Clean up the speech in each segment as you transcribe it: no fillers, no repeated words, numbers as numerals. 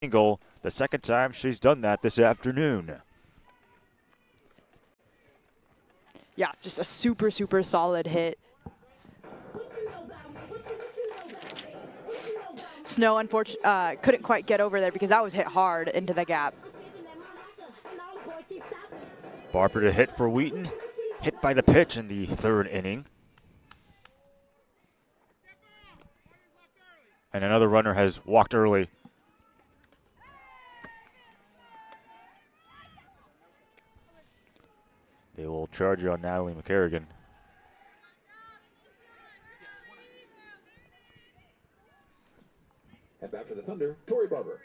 Single, the second time she's done that this afternoon. Yeah, just a super, super solid hit. Snow, unfortunately, couldn't quite get over there because that was hit hard into the gap. Barber to hit for Wheaton. Hit by the pitch in the third inning. And another runner has walked early. They will charge on Natalie McCarrigan. At bat for the Thunder, Tori Barber.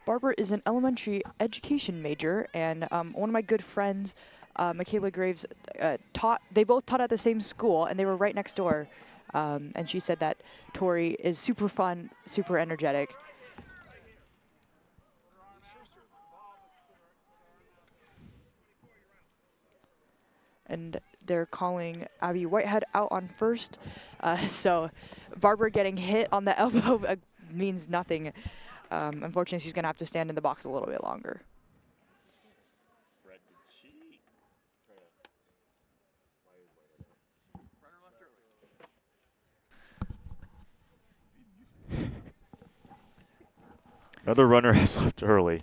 Barber is an elementary education major, and one of my good friends, Michaela Graves, they both taught at the same school, and they were right next door. And she said that Tori is super fun, super energetic. And they're calling Abby Whitehead out on first. So Barber getting hit on the elbow means nothing. Unfortunately, she's going to have to stand in the box a little bit longer. Another runner has left early.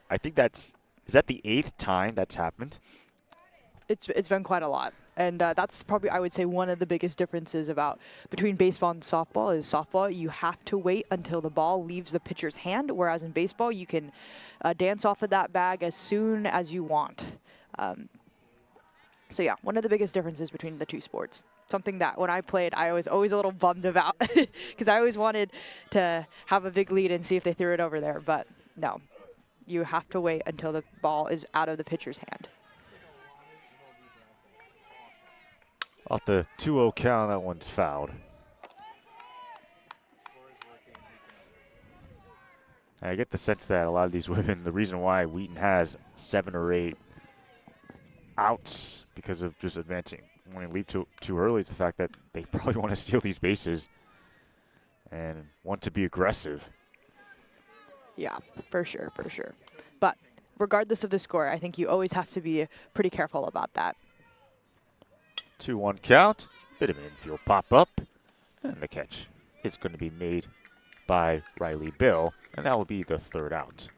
I think is that the 8th time that's happened? It's been quite a lot. And that's probably, I would say, one of the biggest differences between baseball and softball is softball, you have to wait until the ball leaves the pitcher's hand, whereas in baseball, you can dance off of that bag as soon as you want. So yeah, one of the biggest differences between the two sports. Something that when I played, I was always a little bummed about because I always wanted to have a big lead and see if they threw it over there. But no, you have to wait until the ball is out of the pitcher's hand. Off the 2-0 count, that one's fouled. And I get the sense that a lot of these women, the reason why Wheaton has 7 or 8 outs because of just advancing, wanting to lead too early, is the fact that they probably want to steal these bases and want to be aggressive. Yeah, for sure, for sure. But regardless of the score, I think you always have to be pretty careful about that. 2-1 count. Bit of an infield pop-up. And the catch is going to be made by Riley Bill. And that will be the third out.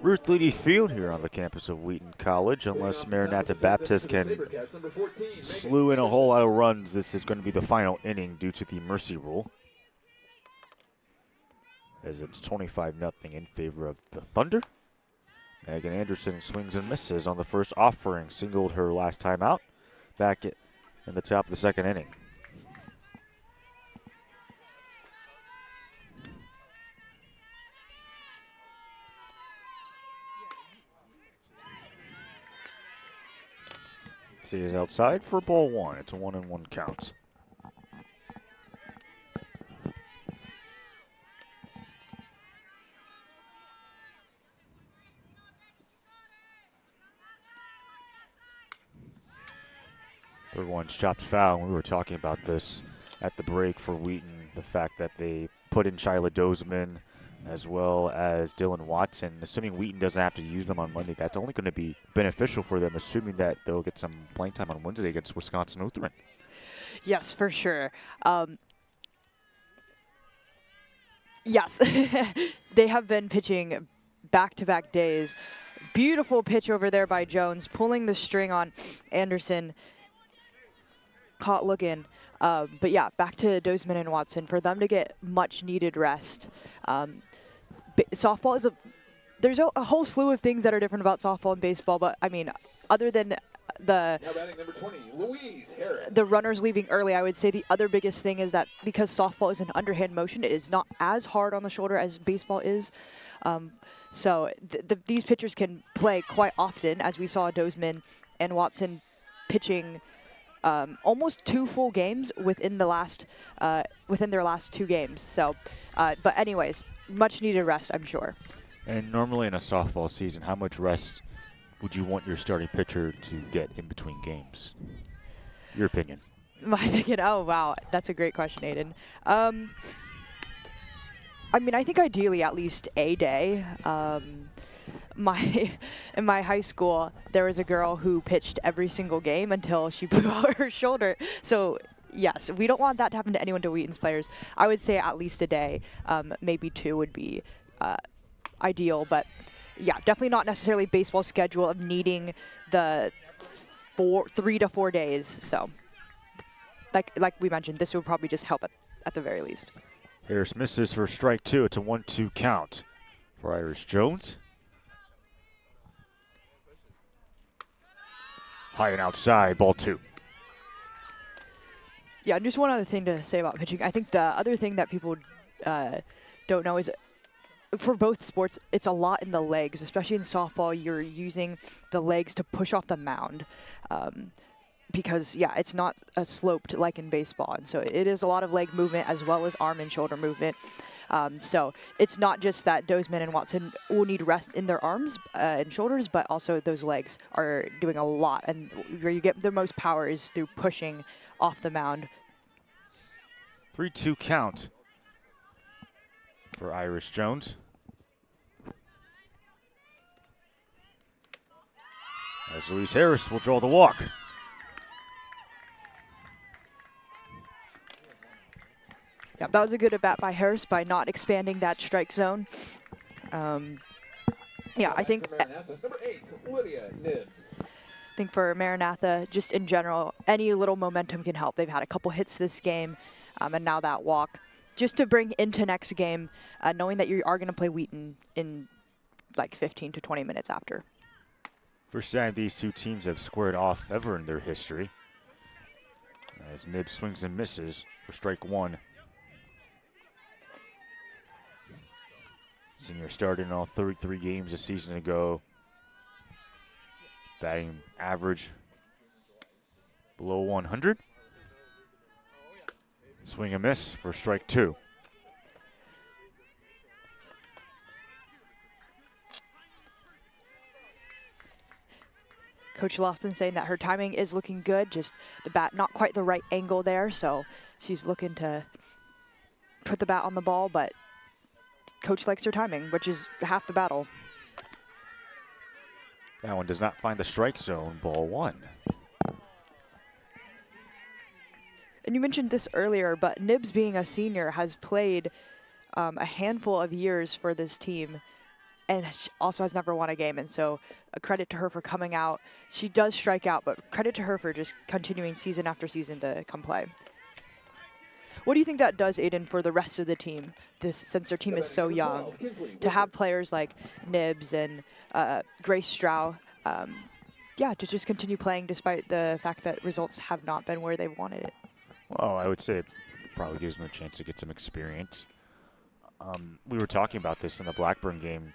Ruth Leedy Field here on the campus of Wheaton College. Unless Maranatha Baptist can slew in a whole lot of runs, this is going to be the final inning due to the mercy rule. As it's 25-0 in favor of the Thunder. Megan Anderson swings and misses on the first offering. Singled her last time out back in the top of the second inning. stays outside for ball one. It's a 1-1 count. Third one's chopped foul. We were talking about this at the break for Wheaton, the fact that they put in Shyla Dozeman as well as Dylan Watson. Assuming Wheaton doesn't have to use them on Monday, that's only going to be beneficial for them, assuming that they'll get some playing time on Wednesday against Wisconsin Lutheran. Yes, for sure. Yes, they have been pitching back-to-back days. Beautiful pitch over there by Jones, pulling the string on Anderson. Caught looking. But yeah, back to Dozeman and Watson for them to get much-needed rest. Softball is there's a whole slew of things that are different about softball and baseball, but I mean, other than Now batting number 20, Louise Harris. the runners leaving early, I would say the other biggest thing is that because softball is an underhand motion, it is not as hard on the shoulder as baseball is. So these pitchers can play quite often, as we saw Dozeman and Watson pitching almost 2 full games within their last 2 games. So, but anyways, much needed rest, I'm sure. And normally in a softball season, how much rest would you want your starting pitcher to get in between games? Your opinion. My opinion, oh wow, that's a great question, Aiden. I mean, I think ideally at least a day. In my high school, there was a girl who pitched every single game until she blew out her shoulder. So yes, we don't want that to happen to anyone to Wheaton's players. I would say at least a day, maybe 2 would be ideal. But yeah, definitely not necessarily baseball schedule of needing the 3 to 4 days. So like we mentioned, this would probably just help at the very least. Harris misses for strike 2. It's a 1-2 count for Iris Jones. High and outside, ball 2. Yeah, and just one other thing to say about pitching. I think the other thing that people don't know is for both sports, it's a lot in the legs, especially in softball. You're using the legs to push off the mound because, yeah, it's not sloped like in baseball. And so it is a lot of leg movement as well as arm and shoulder movement. So it's not just that Dozeman and Watson will need rest in their arms and shoulders, but also those legs are doing a lot. And where you get the most power is through pushing off the mound. 3-2 count for Iris Jones. As Louise Harris will draw the walk. Yeah, that was a good at-bat by Harris by not expanding that strike zone. Yeah, I think Maranatha, number 8, Lydia Nibbs. I think for Maranatha, just in general, any little momentum can help. They've had a couple hits this game, and now that walk. Just to bring into next game, knowing that you are going to play Wheaton in like 15 to 20 minutes after. First time these two teams have squared off ever in their history. As Nibbs swings and misses for strike 1. Senior started in all 33 games a season ago. Batting average below 100. Swing and miss for strike 2. Coach Lawson saying that her timing is looking good, just the bat not quite the right angle there, so she's looking to put the bat on the ball, but Coach likes her timing, which is half the battle. That one does not find the strike zone, ball 1. And you mentioned this earlier, but Nibbs being a senior has played a handful of years for this team and she also has never won a game. And so a credit to her for coming out. She does strike out, but credit to her for just continuing season after season to come play. What do you think that does, Aiden, for the rest of the team, since their team is so young, to have players like Nibbs and Grace Strau, to just continue playing despite the fact that results have not been where they wanted it? Well, I would say it probably gives them a chance to get some experience. We were talking about this in the Blackburn game.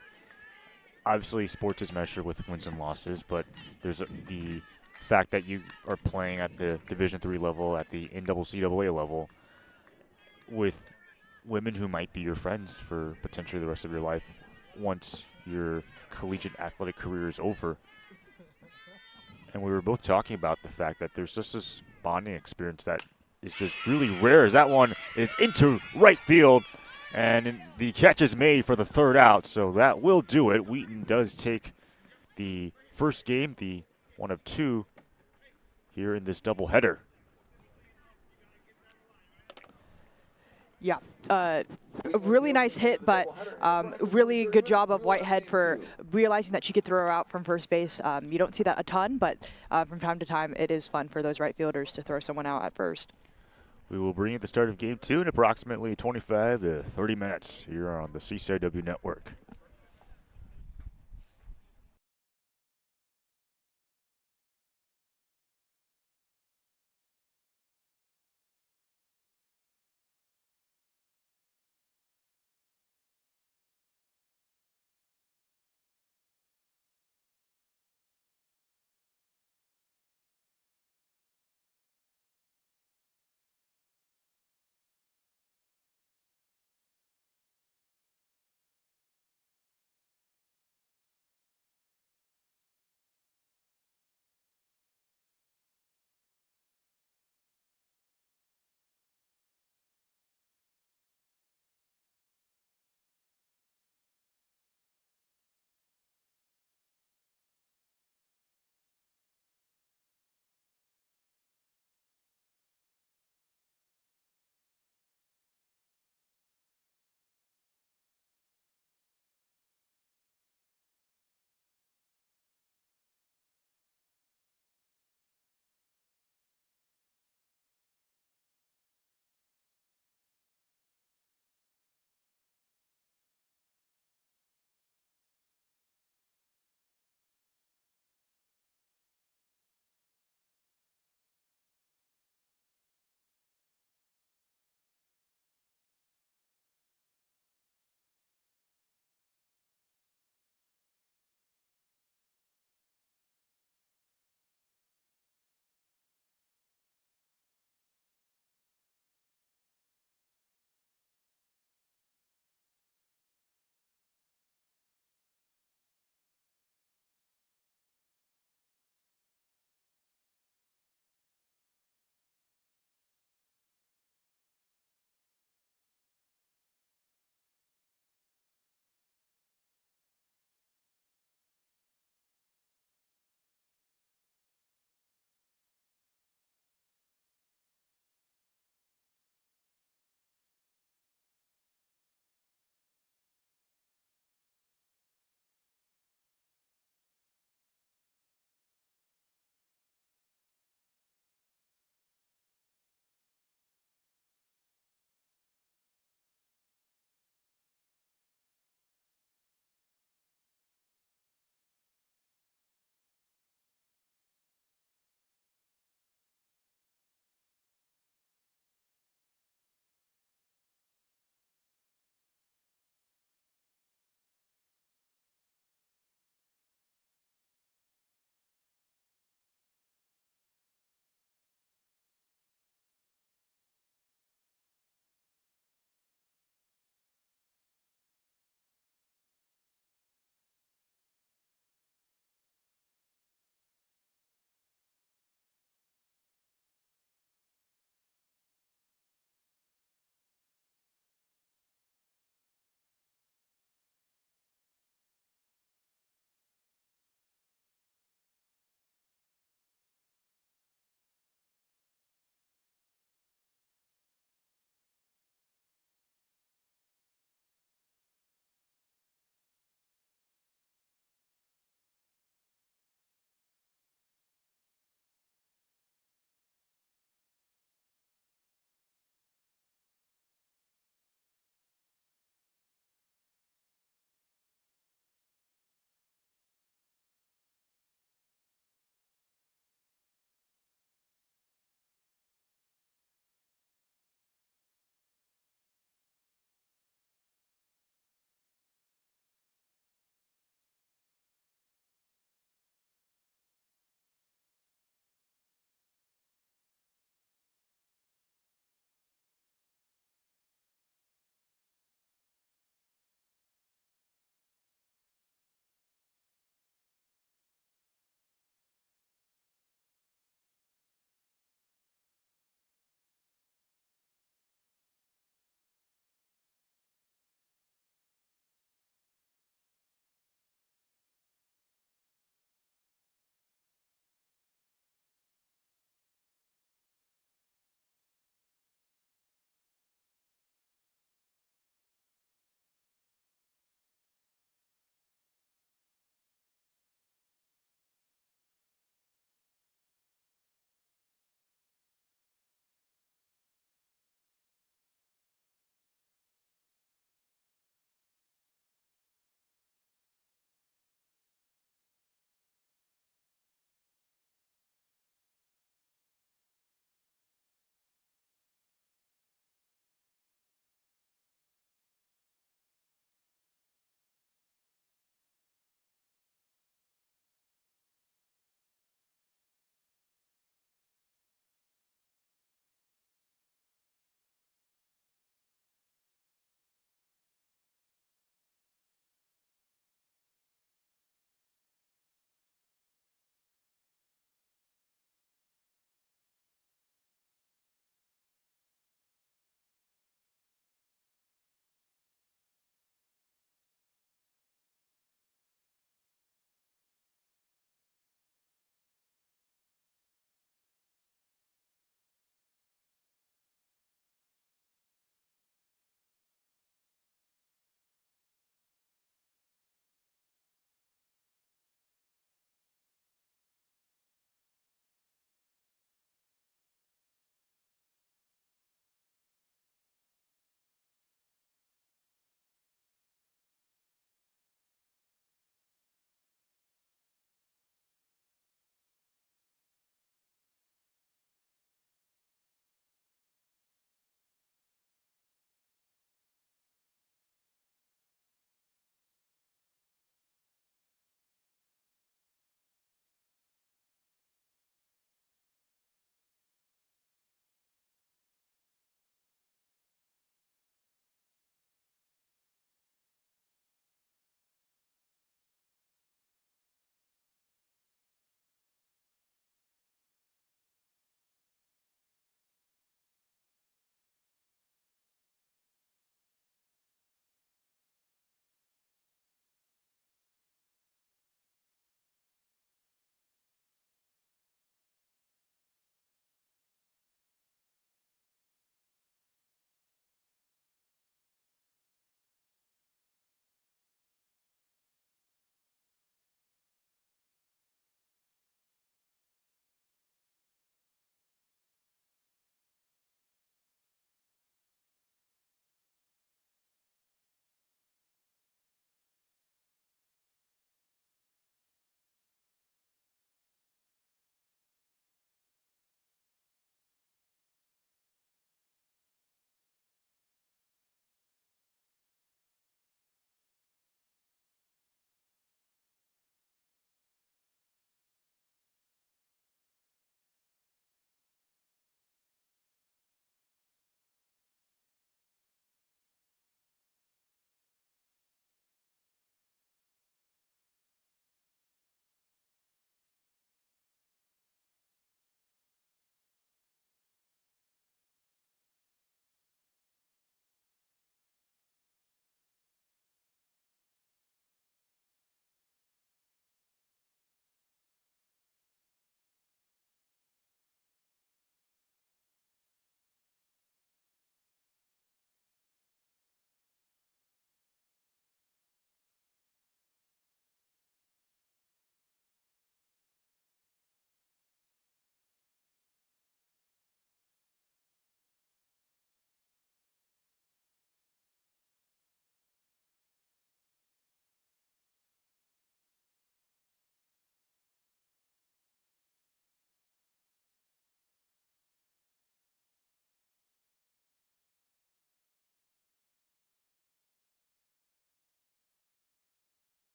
Obviously, sports is measured with wins and losses, but there's the fact that you are playing at the Division III level, at the NCAA level, with women who might be your friends for potentially the rest of your life once your collegiate athletic career is over. And we were both talking about the fact that there's just this bonding experience that is just really rare, as that one is into right field. And the catch is made for the third out, so that will do it. Wheaton does take the first game, the one of two, here in this doubleheader. Yeah, a really nice hit, but really good job of Whitehead for realizing that she could throw her out from first base. You don't see that a ton, but from time to time, it is fun for those right fielders to throw someone out at first. We will bring you the start of game two in approximately 25 to 30 minutes here on the CCIW Network.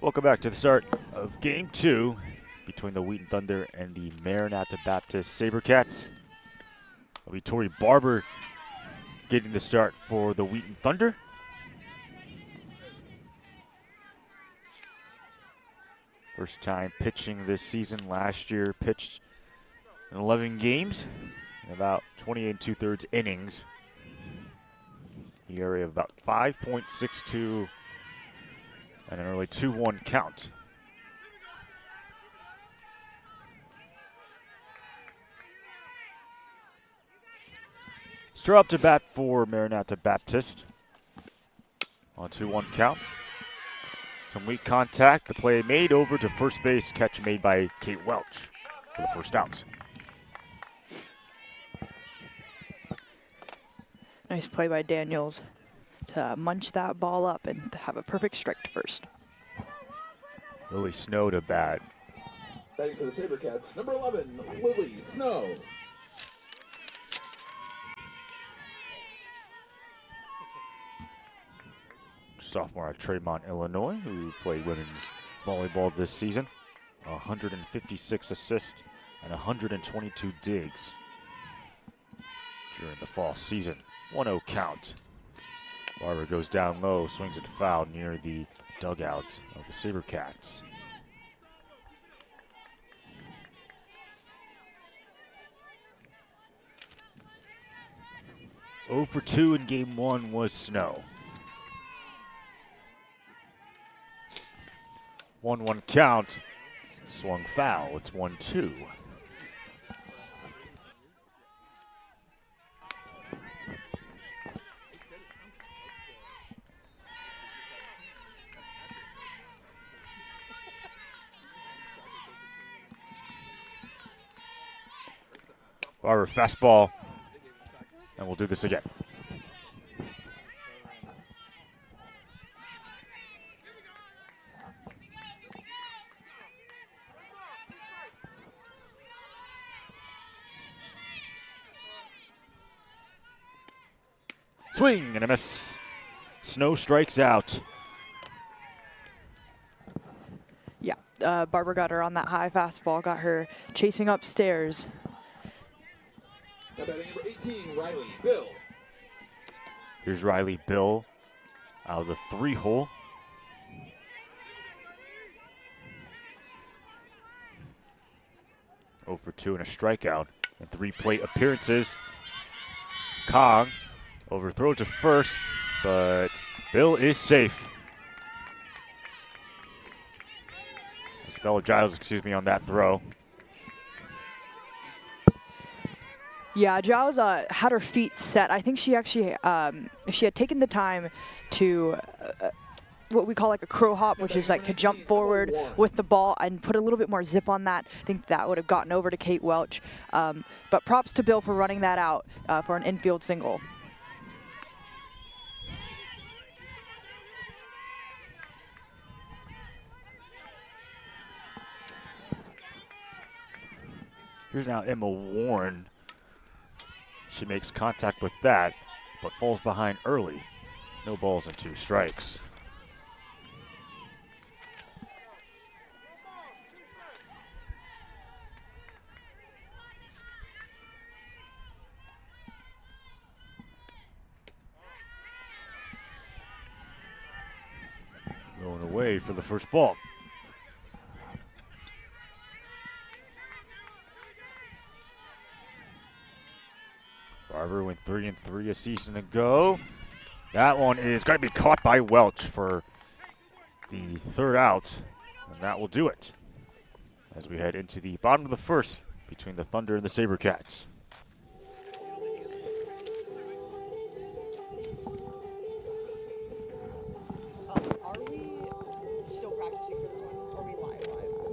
Welcome back to the start of Game 2 between the Wheaton Thunder and the Maranatha Baptist Sabercats. It'll be Tori Barber getting the start for the Wheaton Thunder. First time pitching this season. Last year pitched in 11 games in about 28 2/3 innings. ERA of about 5.62 and an early 2-1 count. Straw up to bat for Maranatha Baptist on 2-1 count. Some weak contact. The play made over to first base. Catch made by Kate Welch for the first out. Nice play by Daniels to munch that ball up and have a perfect strike to first. Lily Snow to bat. Batting for the Sabercats, number 11, Lily Snow. Sophomore at Tremont, Illinois, who played women's volleyball this season. 156 assists and 122 digs during the fall season. 1-0 count. Barber goes down low, swings it foul near the dugout of the Sabercats. Oh for 2 in game 1 was Snow. 1-1 count. Swung foul. It's 1-2. Barber fastball, and we'll do this again. Swing and a miss. Snow strikes out. Yeah, Barber got her on that high fastball, got her chasing upstairs. Now batting number 18, Riley Bill. Here's Riley Bill out of the 3-hole. Oh for 2 and a strikeout and 3 plate appearances. Kong overthrow to first, but Bill is safe. It's Bella Giles, on that throw. Yeah, Giles had her feet set. I think she actually, if she had taken the time to what we call like a crow hop, which is like to jump forward with the ball and put a little bit more zip on that, I think that would have gotten over to Kate Welch. But props to Bill for running that out for an infield single. Here's now Emma Warren. She makes contact with that, but falls behind early. No balls and 2 strikes. Going away for the first ball. Barber went 3-3 a season ago. That one is going to be caught by Welch for the third out, and that will do it as we head into the bottom of the first between the Thunder and the Sabercats. Are we still practicing for this one? Are we live?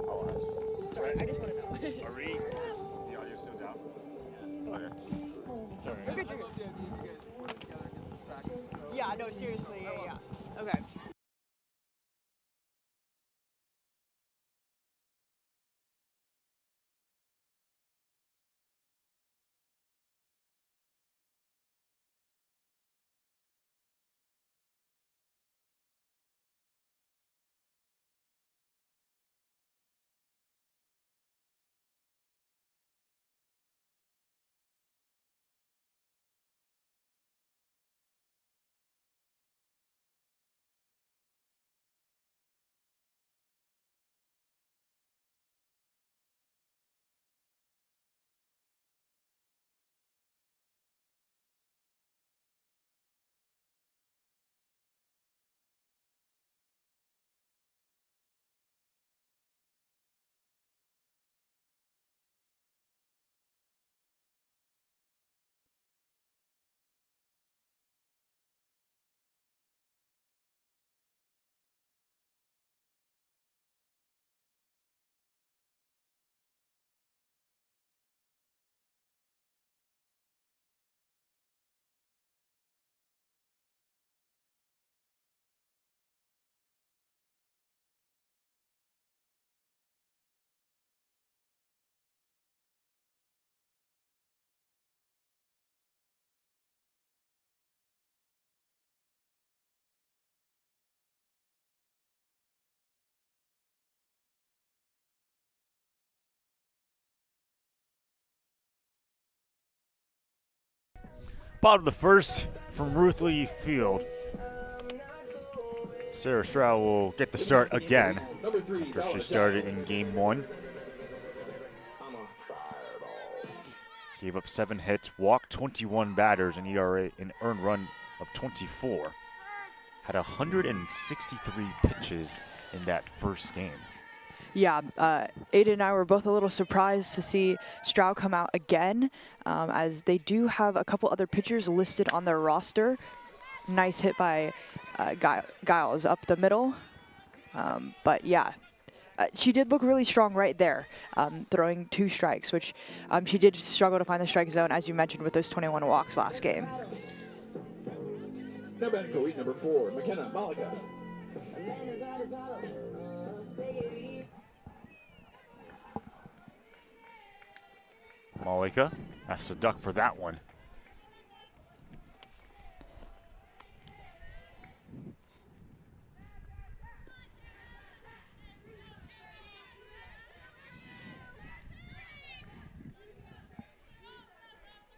I'll ask. Sorry, I just want to know. Are we? Is the audio still down? Okay. You're good. Yeah, no, seriously, yeah. Okay. Bottom of the first from Ruthley Field. Sarah Stroud will get the start again after she started in game 1. Gave up 7 hits, walked 21 batters, an ERA, an earned run of 24. Had 163 pitches in that first game. Yeah, Ada and I were both a little surprised to see Stroud come out again, as they do have a couple other pitchers listed on their roster. Nice hit by Giles up the middle. But yeah, she did look really strong right there, throwing 2 strikes, which she did struggle to find the strike zone, as you mentioned, with those 21 walks last game. Now batting for Wheaton, number 4, McKenna Malika. Malika has to duck for that one.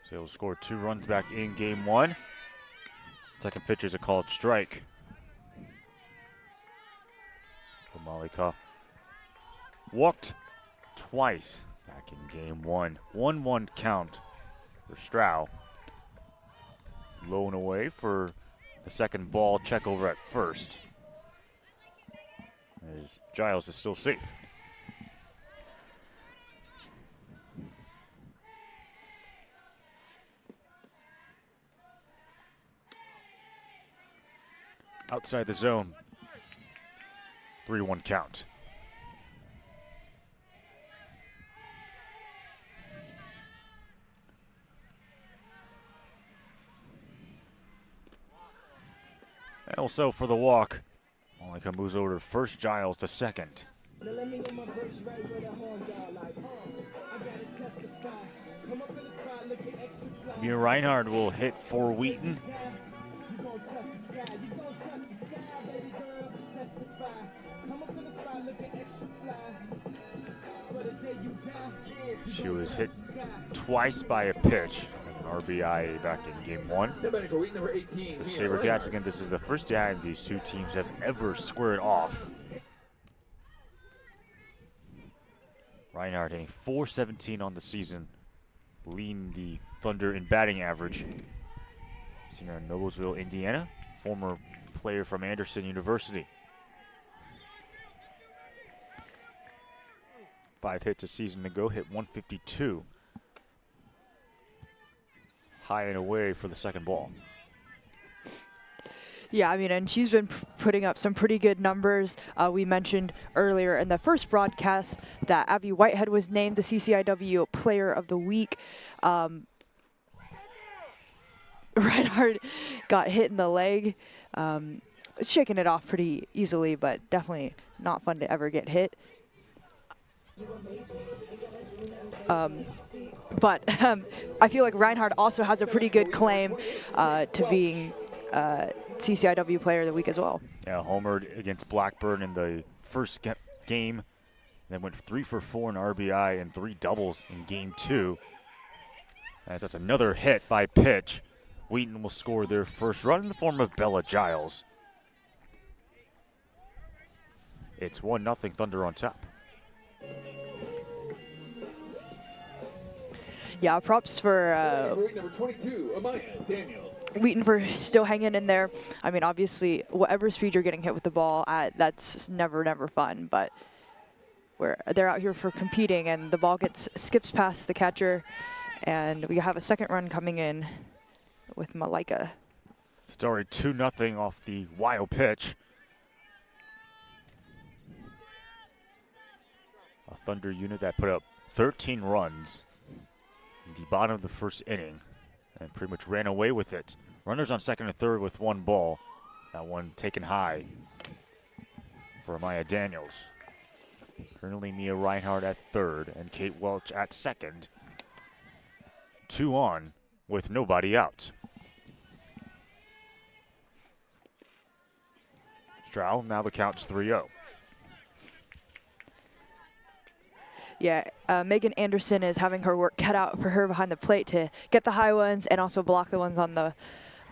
So he'll score 2 runs back in game 1. Second pitch is a called strike. Malika walked twice back in game 1. 1-1 count for Stroud. Low and away for the second ball. Check over at first, as Giles is still safe. Outside the zone. 3-1 count. And also for the walk, Malika moves over to first, Giles to second. Mia Reinhardt will hit for Wheaton. She was hit twice by a pitch, an RBI back in game 1. Now batting for Wheaton, number 18, The Mia SaberCats, Reinhardt. again, this is the first time these 2 teams have ever squared off. Reinhardt hitting .417 on the season, leading the Thunder in batting average. Senior in Noblesville, Indiana, former player from Anderson University. 5 hits a season ago, hit 152. High and away for the second ball. Yeah, I mean, and she's been putting up some pretty good numbers. We mentioned earlier in the first broadcast that Abby Whitehead was named the CCIW Player of the Week. Reinhardt got hit in the leg, shaking it off pretty easily, but definitely not fun to ever get hit. But I feel like Reinhardt also has a pretty good claim to being CCIW Player of the Week as well. Yeah, homered against Blackburn in the first game, then went 3 for 4 in RBI and 3 doubles in game 2. As that's another hit by pitch. Wheaton will score their first run in the form of Bella Giles. It's 1-0 Thunder on top. Yeah, props for Number 22, Amaya Daniel. Wheaton for still hanging in there. I mean, obviously, whatever speed you're getting hit with the ball at, that's never fun. But they're out here for competing, and the ball skips past the catcher, and we have a second run coming in with Malika. Started 2-0 off the wild pitch. A Thunder unit that put up 13 runs in the bottom of the first inning and pretty much ran away with it. Runners on second and third with 1 ball. That one taken high for Maya Daniels. Currently Mia Reinhardt at third and Kate Welch at second. 2 on with nobody out. Stroud, now the count's 3-0. Yeah, Megan Anderson is having her work cut out for her behind the plate to get the high ones and also block the ones on the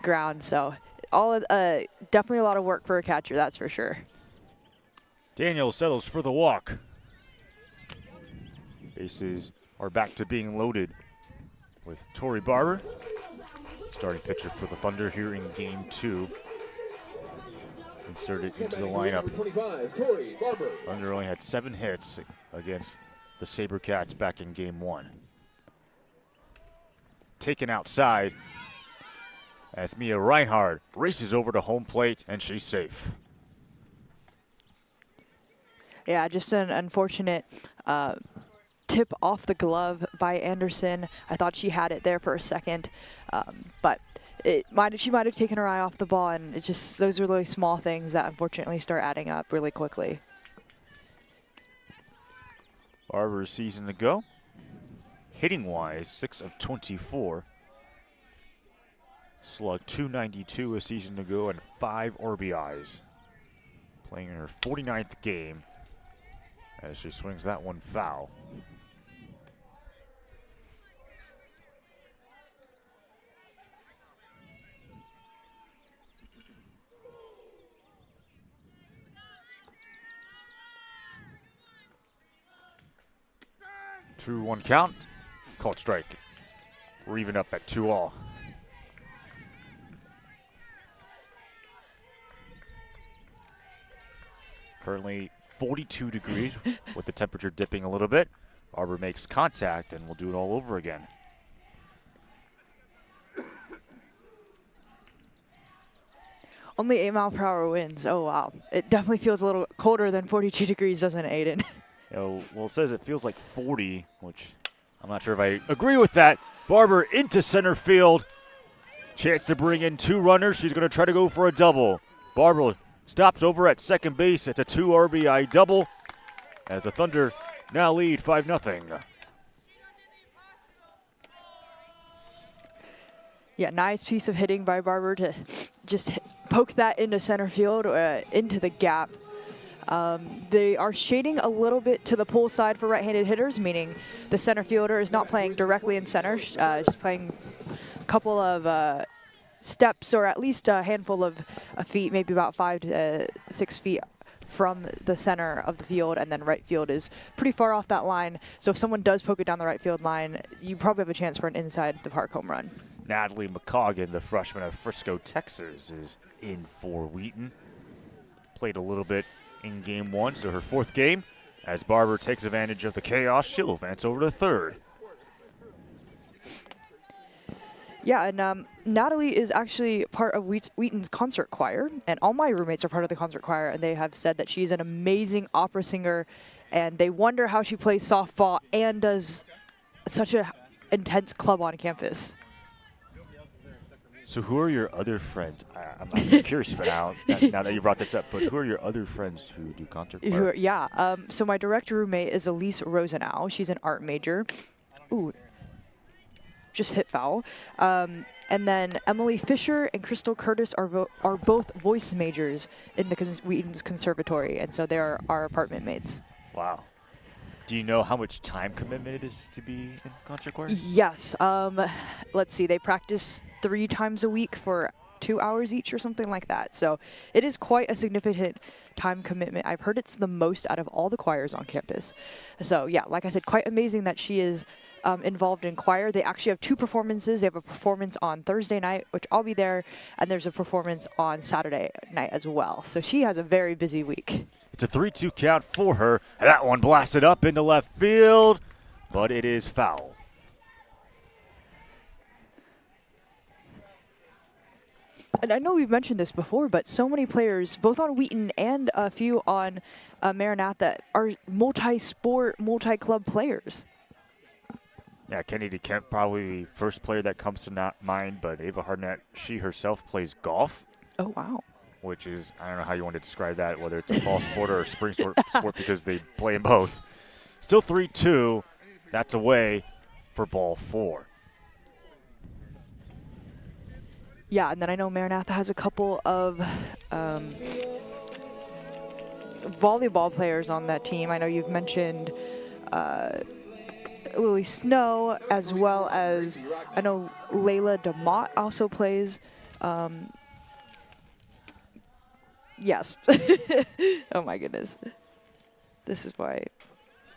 ground. So definitely a lot of work for a catcher, that's for sure. Daniel settles for the walk. Bases are back to being loaded with Tori Barber, starting pitcher for the Thunder here in Game 2. Inserted into the lineup. 25, Tori Barber. Thunder only had 7 hits against the SaberCats back in Game 1. Taken outside as Mia Reinhardt races over to home plate, and she's safe. Yeah, just an unfortunate tip off the glove by Anderson. I thought she had it there for a second, but she might have taken her eye off the ball, and it's just those are really small things that unfortunately start adding up really quickly. Barber's season to go. Hitting-wise, 6 of 24. Slugged .292 a season to go and 5 RBIs. Playing in her 49th game as she swings that one foul. True 1 count. Called strike. We're even up at 2-all. Currently 42 degrees with the temperature dipping a little bit. Barber makes contact and we'll do it all over again. Only 8-mile-per-hour winds. Oh, wow. It definitely feels a little colder than 42 degrees, doesn't it, Aiden? Well, it says it feels like 40, which I'm not sure if I agree with that. Barber into center field. Chance to bring in 2 runners. She's going to try to go for a double. Barber stops over at second base. It's a 2 RBI double as the Thunder now lead 5-0. Yeah, nice piece of hitting by Barber to just poke that into center field, into the gap. They are shading a little bit to the pull side for right-handed hitters, meaning the center fielder is not playing directly in center, just playing a couple of steps or at least a handful of feet, maybe about 5 to 6 feet from the center of the field, and then right field is pretty far off that line. So if someone does poke it down the right field line, you probably have a chance for an inside the park home run. Natalie McCoggan, the freshman of Frisco, Texas, is in for Wheaton. Played a little bit in Game 1, so her 4th game. As Barber takes advantage of the chaos, she'll advance over to third. Yeah, and Natalie is actually part of Wheaton's concert choir, and all my roommates are part of the concert choir, and they have said that she's an amazing opera singer, and they wonder how she plays softball and does such an intense club on campus. So who are your other friends? I'm curious about now that you brought this up, but who are your other friends who do concert choir? So my direct roommate is Elise Rosenau. She's an art major. Ooh, just hit foul. And then Emily Fisher and Crystal Curtis are both voice majors in the Wheaton's Conservatory, and so they're our apartment mates. Wow. Do you know how much time commitment it is to be in concert choir? Yes. Let's see. They practice 3 times a week for 2 hours each or something like that. So it is quite a significant time commitment. I've heard it's the most out of all the choirs on campus. So yeah, like I said, quite amazing that she is involved in choir. They actually have 2 performances. They have a performance on Thursday night, which I'll be there, and there's a performance on Saturday night as well. So she has a very busy week. It's a 3-2 count for her. That one blasted up into left field, but it is foul. And I know we've mentioned this before, but so many players, both on Wheaton and a few on Maranatha, are multi-sport, multi-club players. Yeah, Kennedy Kemp, probably the first player that comes to mind, but Ava Harnett, she herself plays golf. Oh, wow. Which is, I don't know how you want to describe that, whether it's a fall sport or a spring sport because they play in both. Still 3-2. That's away for ball 4. Yeah, and then I know Maranatha has a couple of volleyball players on that team. I know you've mentioned Lily Snow, as well as I know Layla DeMott also plays. Yes. Oh my goodness. This is why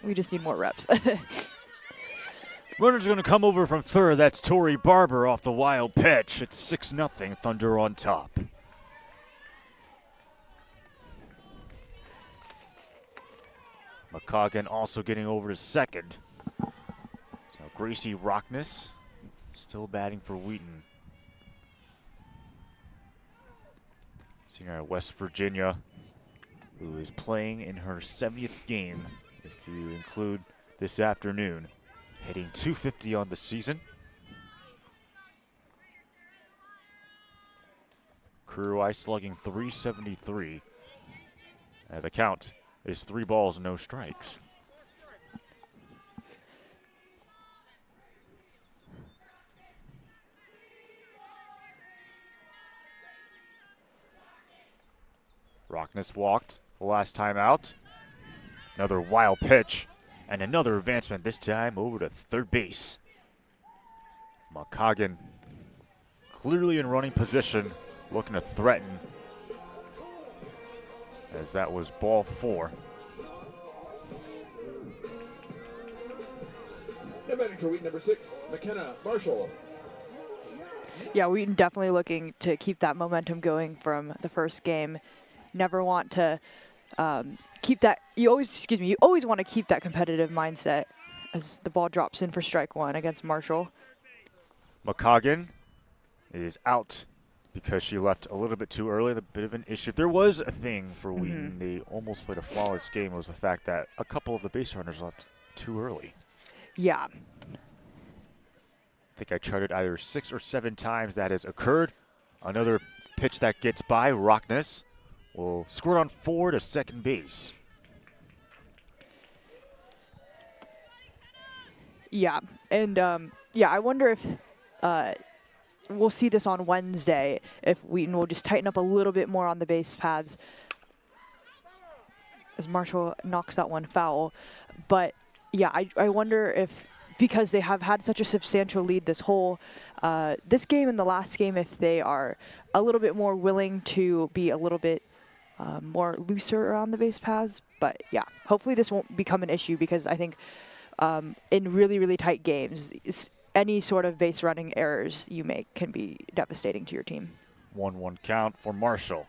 we just need more reps. Runner's going to come over from third. That's Tori Barber off the wild pitch. It's 6-0, Thunder on top. McCoggan also getting over to second. So Gracie Rockness still batting for Wheaton. Senior out of West Virginia, who is playing in her 70th game, if you include this afternoon. Hitting .250 on the season. Career-wise slugging .373. The count is 3 balls, no strikes. Rockness walked the last time out. Another wild pitch and another advancement, this time over to third base. McCoggan clearly in running position, looking to threaten, as that was ball 4. And batting for Wheaton, number 6, McKenna Marshall. Yeah, Wheaton definitely looking to keep that momentum going from the first game. Never want to keep that. You always want to keep that competitive mindset as the ball drops in for strike 1 against Marshall. McCoggan is out because she left a little bit too early. A bit of an issue. If there was a thing for Wheaton, they almost played a flawless game, was the fact that a couple of the base runners left too early. Yeah. I think I charted either 6 or 7 times that has occurred. Another pitch that gets by. Rockness will score on 4 to second base. Yeah, and I wonder if we'll see this on Wednesday, if Wheaton will just tighten up a little bit more on the base paths as Marshall knocks that one foul. But yeah, I wonder if, because they have had such a substantial lead this whole this game and the last game, if they are a little bit more willing to be a little bit more looser around the base paths. But yeah, hopefully this won't become an issue, because I think in really, really tight games, any sort of base running errors you make can be devastating to your team. 1-1 count for Marshall,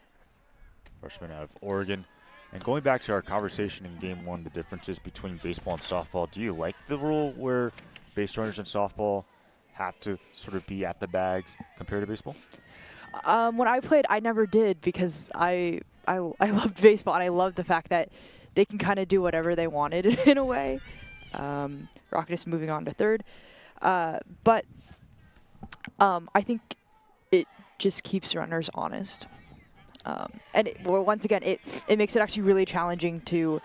freshman out of Oregon. And going back to our conversation in game 1, the differences between baseball and softball, do you like the rule where base runners in softball have to sort of be at the bags compared to baseball? When I played, I never did, because I loved baseball, and I loved the fact that they can kind of do whatever they wanted in a way. Rockness moving on to third. But I think it just keeps runners honest. And once again, it makes it actually really challenging to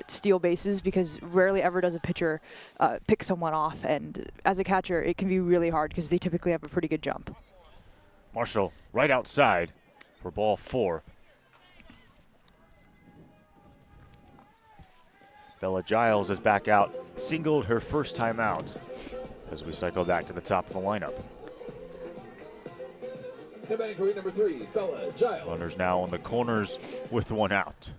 steal bases, because rarely ever does a pitcher pick someone off. And as a catcher, it can be really hard, because they typically have a pretty good jump. Marshall right outside for ball 4. Bella Giles is back out, singled her first time out as we cycle back to the top of the lineup. And batting for Wheaton, number 3, Bella Giles. Runners now on the corners with 1 out.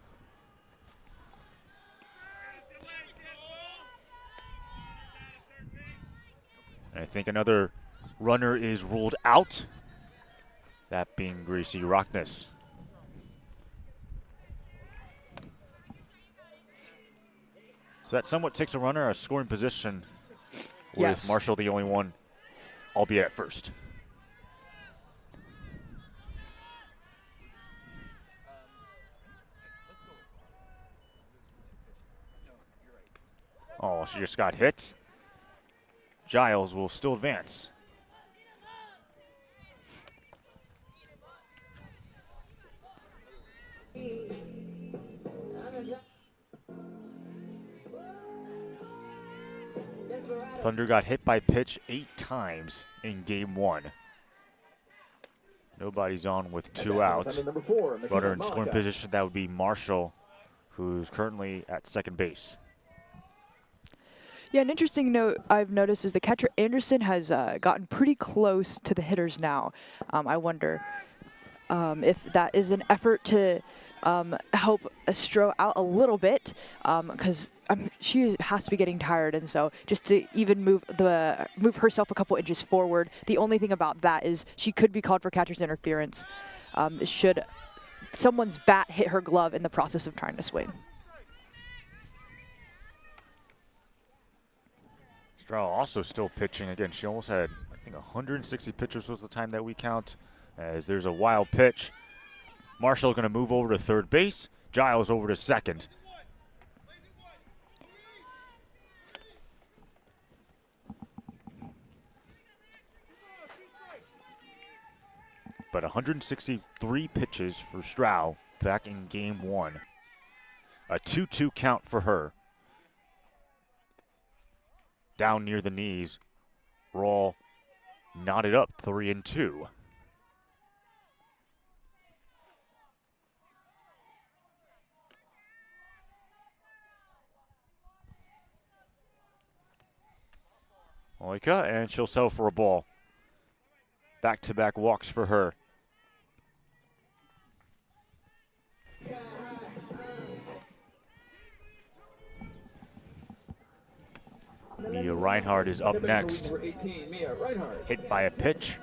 And I think another runner is ruled out, that being Gracie Rockness. So that somewhat takes a runner a scoring position, with Yes. Marshall the only one, albeit at first. Oh, she just got hit. Giles will still advance. Thunder got hit by pitch 8 times in game 1. Nobody's on with 2 outs. Number 4, Runner in scoring position, that would be Marshall, who's currently at second base. Yeah, an interesting note I've noticed is the catcher Anderson has gotten pretty close to the hitters now. I wonder if that is an effort to help Estro out a little bit, because she has to be getting tired, and so just to even move herself a couple inches forward. The only thing about that is she could be called for catcher's interference should someone's bat hit her glove in the process of trying to swing. Stroud also still pitching. Again, she almost had, I think, 160 pitches was the time that we count. As there's a wild pitch. Marshall going to move over to third base. Giles over to second. But 163 pitches for Stroud back in game one. A 2-2 count for her. Down near the knees. Raw knotted up 3-2. Moika, and she'll settle for a ball. Back-to-back walks for her. Mia Reinhardt is up next. Hit by a pitch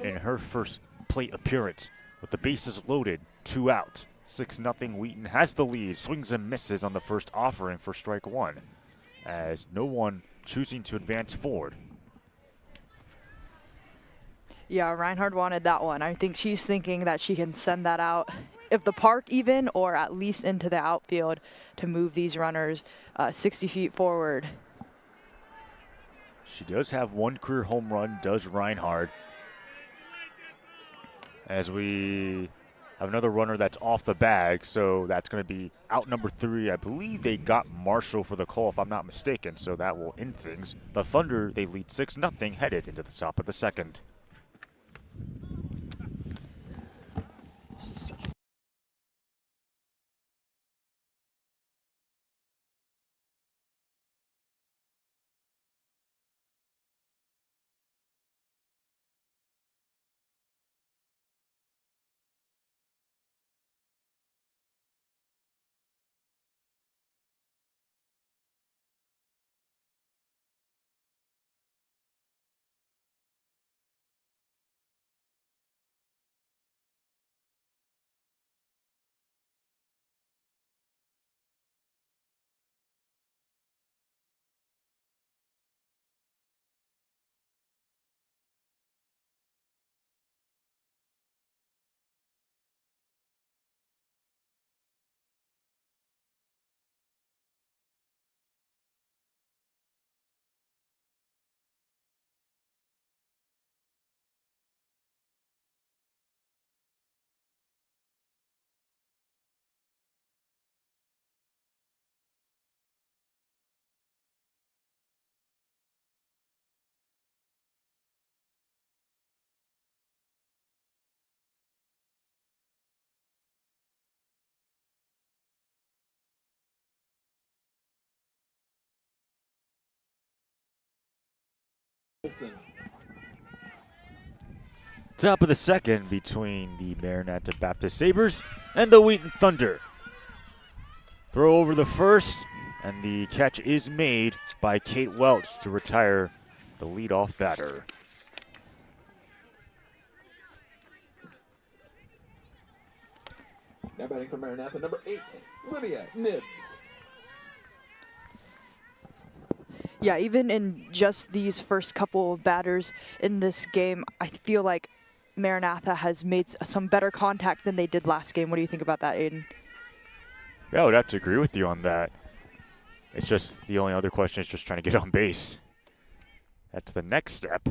in her first plate appearance. With the bases loaded, 2 out. 6-0 Wheaton has the lead. Swings and misses on the first offering for strike one, as no one choosing to advance forward. Yeah, Reinhardt wanted that one. I think she's thinking that she can send that out, if the park even, or at least into the outfield to move these runners 60 feet forward. She does have one career home run, does Reinhardt. As we have another runner that's off the bag, so that's going to be out number 3. I believe they got Marshall for the call, if I'm not mistaken, so that will end things. The Thunder, they lead 6-0, headed into the top of the second. Top of the second between the Maranatha Baptist Sabres and the Wheaton Thunder. Throw over the first, and the catch is made by Kate Welch to retire the leadoff batter. Now batting for Maranatha, number 8, Lydia Nibbs. Yeah, even in just these first couple of batters in this game, I feel like Maranatha has made some better contact than they did last game. What do you think about that, Aiden? Yeah, I would have to agree with you on that. It's just the only other question is just trying to get on base. That's the next step,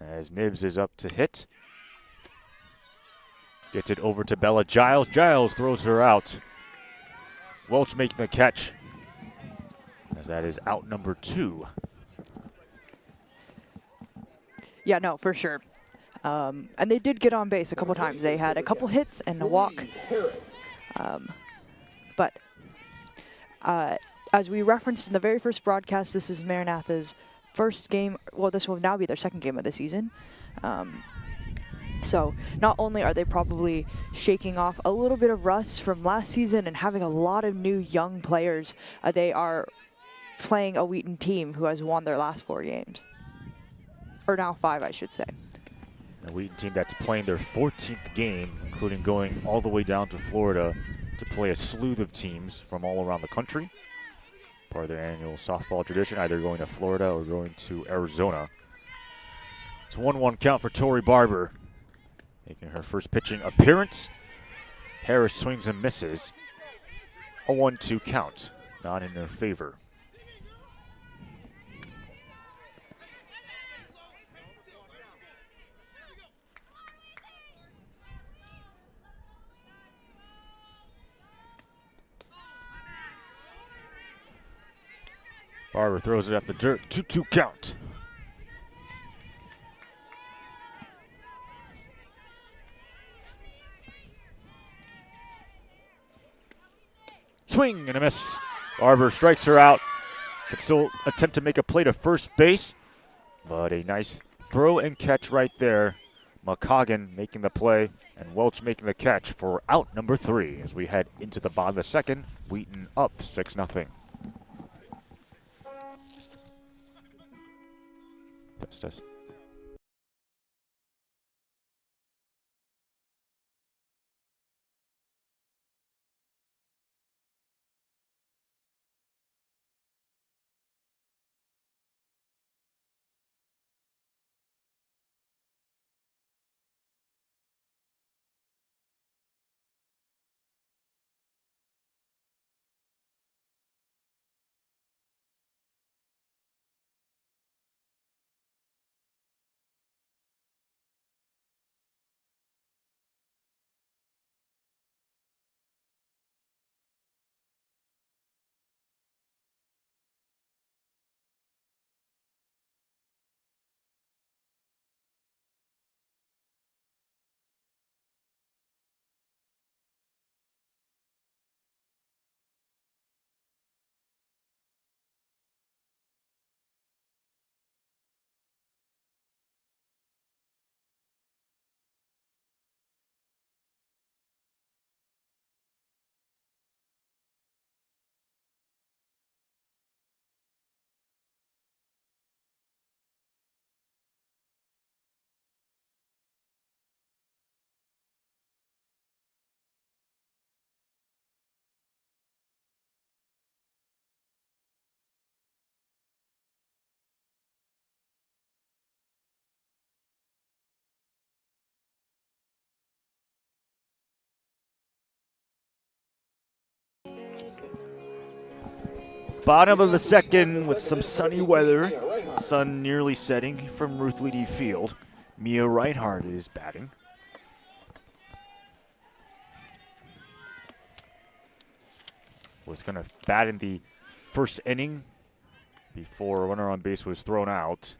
as Nibbs is up to hit. Gets it over to Bella Giles. Giles throws her out. Welch making the catch, as that is out number 2. Yeah, no, for sure. And they did get on base a couple times. They had a couple hits and a walk. But As we referenced in the very first broadcast, this is Maranatha's first game. Well, this will now be their second game of the season. So not only are they probably shaking off a little bit of rust from last season and having a lot of new young players, they are playing a Wheaton team who has won their last 4 games. Or now 5, I should say. A Wheaton team that's playing their 14th game, including going all the way down to Florida to play a slew of teams from all around the country. Part of their annual softball tradition, either going to Florida or going to Arizona. It's a 1-1 count for Tori Barber, making her first pitching appearance. Harris swings and misses. A 1-2 count, not in her favor. Barber throws it at the dirt, 2-2 count. Swing and a miss. Barber strikes her out. Could still attempt to make a play to first base, but a nice throw and catch right there. McCoggan making the play and Welch making the catch for out number 3 as we head into the bottom of the second. Wheaton up 6-0. Test. Bottom of the second with some sunny weather. Sun nearly setting from Ruth Leedy Field. Mia Reinhardt is batting. Was going to bat in the first inning before a runner on base was thrown out,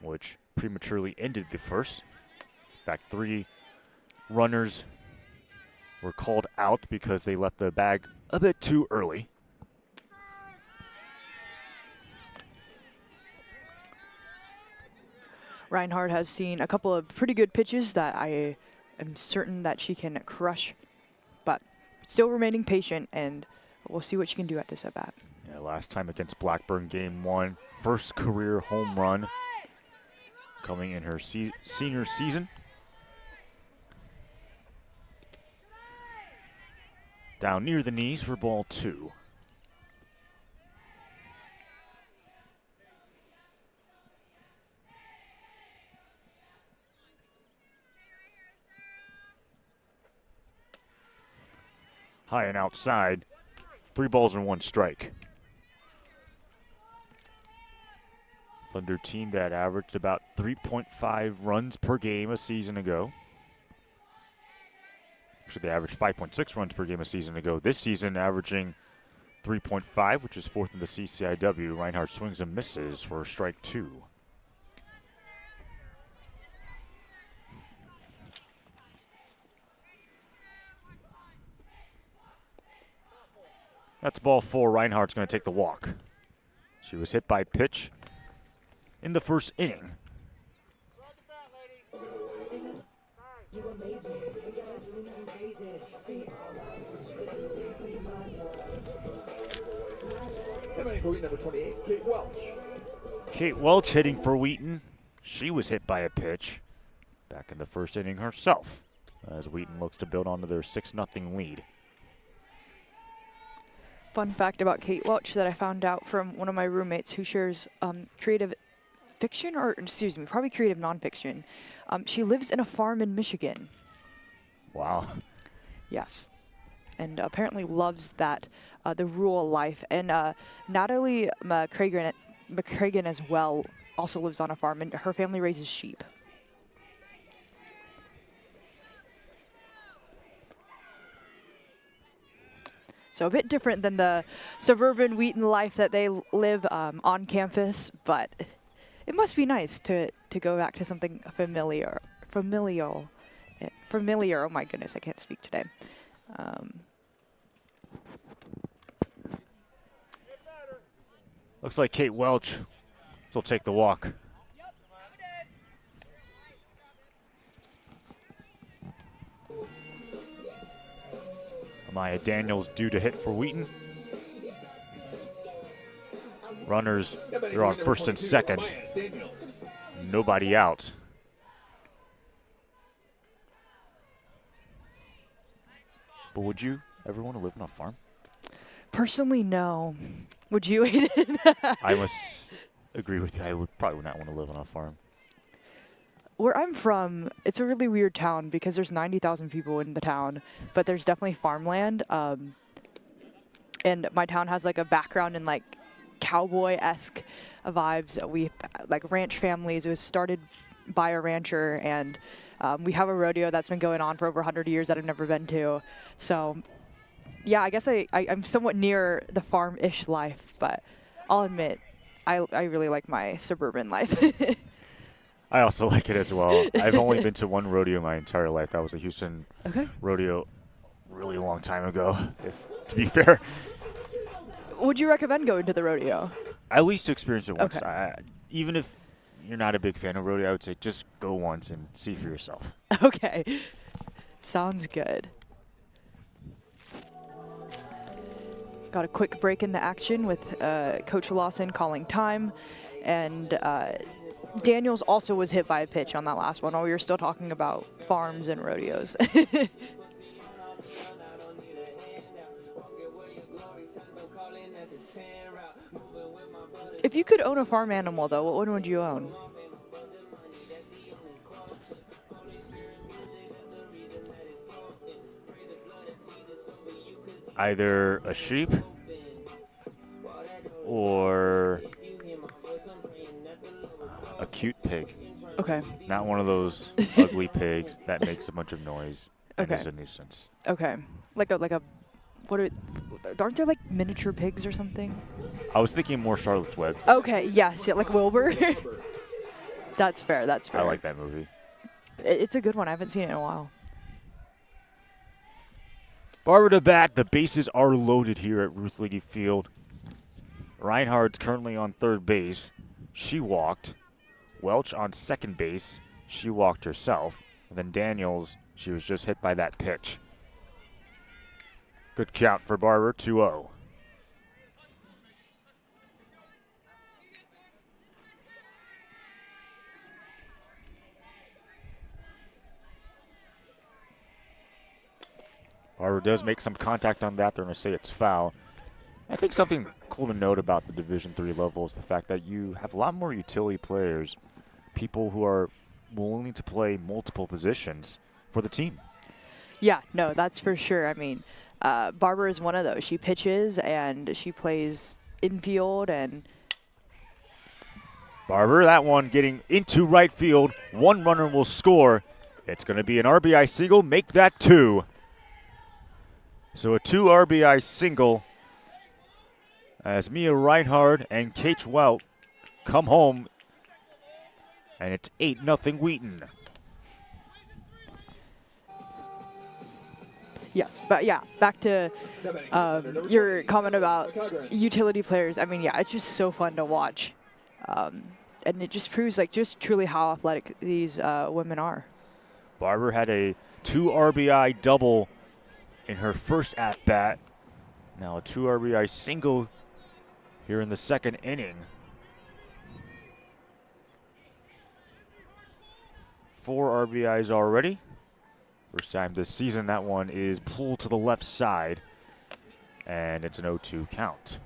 which prematurely ended the first. In fact, 3 runners were called out because they left the bag a bit too early. Reinhardt has seen a couple of pretty good pitches that I am certain that she can crush, but still remaining patient, and we'll see what she can do at this at-bat. Yeah, last time against Blackburn, game 1, first career home run coming in her senior season. Down near the knees for ball 2. High and outside. 3 balls and 1 strike. Thunder team that averaged about 3.5 runs per game a season ago. Actually, they averaged 5.6 runs per game a season ago. This season, averaging 3.5, which is 4th in the CCIW. Reinhardt swings and misses for strike 2. That's ball 4. Reinhardt's going to take the walk. She was hit by pitch in the first inning. Hitting for Wheaton, number 28, Kate Welch. Kate Welch hitting for Wheaton. She was hit by a pitch back in the first inning herself as Wheaton looks to build onto their 6-0 lead. Fun fact about Kate Welch that I found out from one of my roommates who shares creative fiction, or excuse me, probably creative nonfiction. She lives in a farm in Michigan. Wow. Yes. And apparently loves that, the rural life. And Natalie McCragen as well also lives on a farm, and her family raises sheep. So a bit different than the suburban Wheaton life that they live on campus, but it must be nice to go back to something familiar. Oh my goodness, I can't speak today. Looks like Kate Welch will take the walk. Amaya Daniels due to hit for Wheaton. Runners, they're on first and second. Nobody out. But would you ever want to live on a farm? Personally, no. Would you, Aiden? I must agree with you. I would probably not want to live on a farm. Where I'm from, it's a really weird town because there's 90,000 people in the town, but there's definitely farmland. And my town has like a background in like cowboy-esque vibes. We like ranch families. It was started by a rancher, and we have a rodeo that's been going on for over 100 years that I've never been to. So yeah, I guess I'm somewhat near the farm-ish life, but I'll admit I really like my suburban life. I also like it as well. I've only been to one rodeo my entire life. That was the Houston rodeo a really long time ago, to be fair. Would you recommend going to the rodeo? At least to experience it once. Okay. Even if you're not a big fan of rodeo, I would say just go once and see for yourself. Okay. Sounds good. Got a quick break in the action with Coach Lawson calling time. And Daniels also was hit by a pitch on that last one while we were still talking about farms and rodeos. If you could own a farm animal, though, what one would you own? Either a sheep or a cute pig. Okay. Not one of those ugly pigs that makes a bunch of noise and Okay. is a nuisance. Okay. Aren't there like miniature pigs or something? I was thinking more Charlotte's Web. Okay, yes, yeah, like Wilbur. That's fair, that's fair. I like that movie. It's a good one. I haven't seen it in a while. Barber to bat. The bases are loaded here at Ruth Leedy Field. Reinhardt's currently on third base. She walked. Welch on second base. She walked herself. And then Daniels, she was just hit by that pitch. Good count for Barber, 2-0. Barber does make some contact on that. They're going to say it's foul. I think something cool to note about the Division III level is the fact that you have a lot more utility players, people who are willing to play multiple positions for the team. Yeah, no, that's for sure. I mean, Barber is one of those. She pitches and she plays infield and... Barber, that one getting into right field. One runner will score. It's going to be an RBI single. Make that 2. So a 2 RBI single as Mia Reinhardt and Kate Welch come home. And it's 8-0 Wheaton. Yes, but yeah, back to your comment about utility players. I mean, yeah, it's just so fun to watch. And it just proves like just truly how athletic these women are. Barber had a 2 RBI double in her first at-bat. Now a 2 RBI single here in the second inning. 4 RBIs already. First time this season that one is pulled to the left side, and it's an 0-2 count.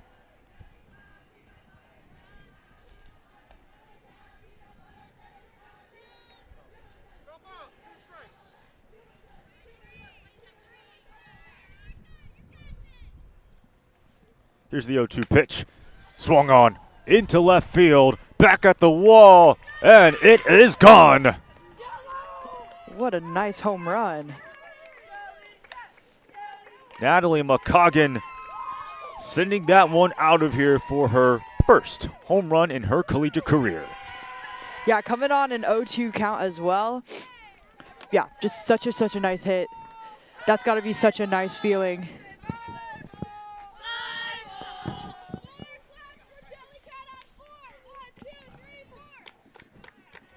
Here's the 0-2 pitch. Swung on into left field, back at the wall, and it is gone. What a nice home run. Natalie McCoggin sending that one out of here for her first home run in her collegiate career. Yeah, coming on an 0-2 count as well. Yeah, just such a nice hit. That's got to be such a nice feeling.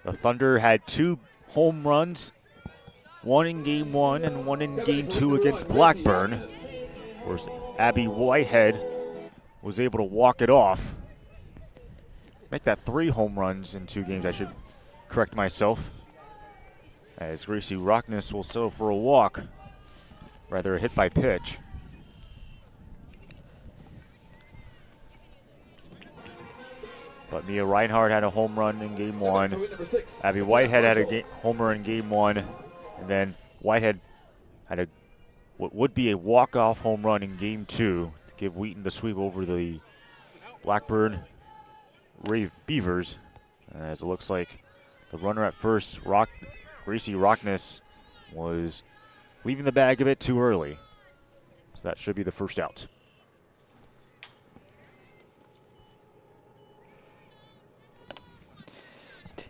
The Thunder had 2 home runs, one in game 1 and one in game 2 against Blackburn. Of course, Abby Whitehead was able to walk it off. Make that 3 home runs in 2 games, I should correct myself. As Gracie Rockness will settle for a walk, rather a hit by pitch. But Mia Reinhardt had a home run in game 1. Abby Whitehead had a home run in game 1. And then Whitehead had what would be a walk-off home run in game 2 to give Wheaton the sweep over the Blackburn Beavers. As it looks like the runner at first, Gracie Rockness, was leaving the bag a bit too early. So that should be the first out.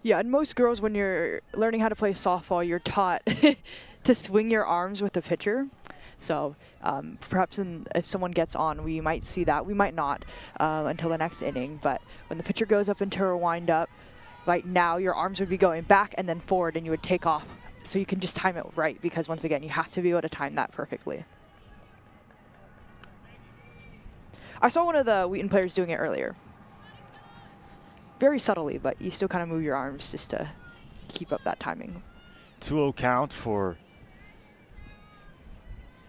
Yeah, and most girls, when you're learning how to play softball, you're taught to swing your arms with the pitcher. So perhaps if someone gets on, we might see that. We might not until the next inning. But when the pitcher goes up into her windup, right now your arms would be going back and then forward, and you would take off. So you can just time it right, because once again, you have to be able to time that perfectly. I saw one of the Wheaton players doing it earlier. Very subtly, but you still kind of move your arms just to keep up that timing. 2-0 count for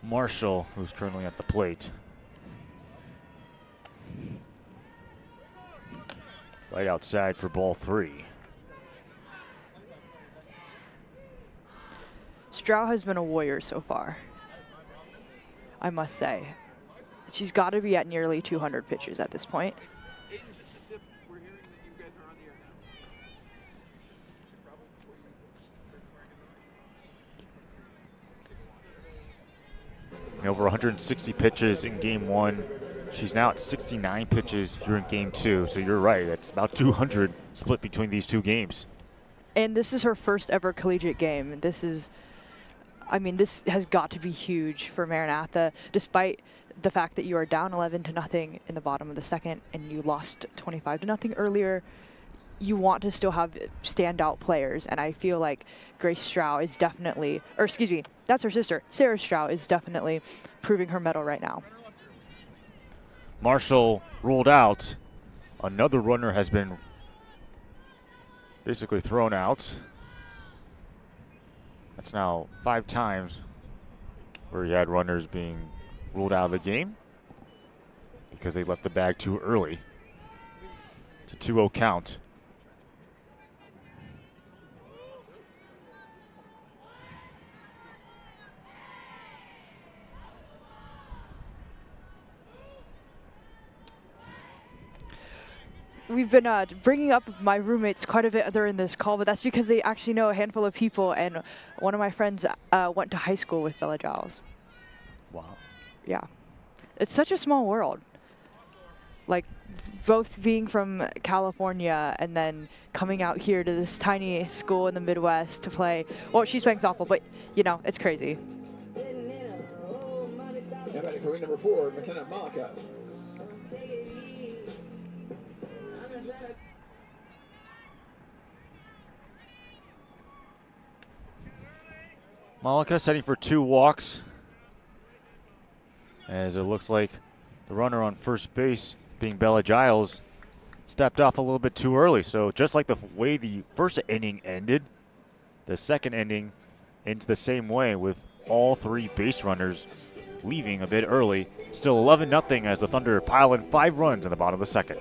Marshall, who's currently at the plate. Right outside for ball 3. Stroud has been a warrior so far, I must say. She's got to be at nearly 200 pitches at this point. Over 160 pitches in game 1. She's now at 69 pitches here in game 2. So you're right, it's about 200 split between these 2 games. And this is her first ever collegiate game. This has got to be huge for Maranatha, despite the fact that you are down 11-0 in the bottom of the second and you lost 25-0 earlier. You want to still have standout players, and I feel like Grace Stroud is definitely, or excuse me, that's her sister, Sarah Stroud, is definitely proving her mettle right now. Marshall ruled out. Another runner has been basically thrown out. That's now 5 times where he had runners being ruled out of the game because they left the bag too early. It's a 2-0 count. We've been bringing up my roommates quite a bit during this call, but that's because they actually know a handful of people, and one of my friends went to high school with Bella Giles. Wow. Yeah. It's such a small world. Like, both being from California and then coming out here to this tiny school in the Midwest to play. Well, she's playing softball, but, you know, it's crazy. And batting for wing number 4, McKenna Malika. Malika setting for 2 walks, as it looks like the runner on first base, being Bella Giles, stepped off a little bit too early. So just like the way the first inning ended, the second inning ends the same way, with all 3 base runners leaving a bit early. Still 11-0 as the Thunder pile in 5 runs in the bottom of the second.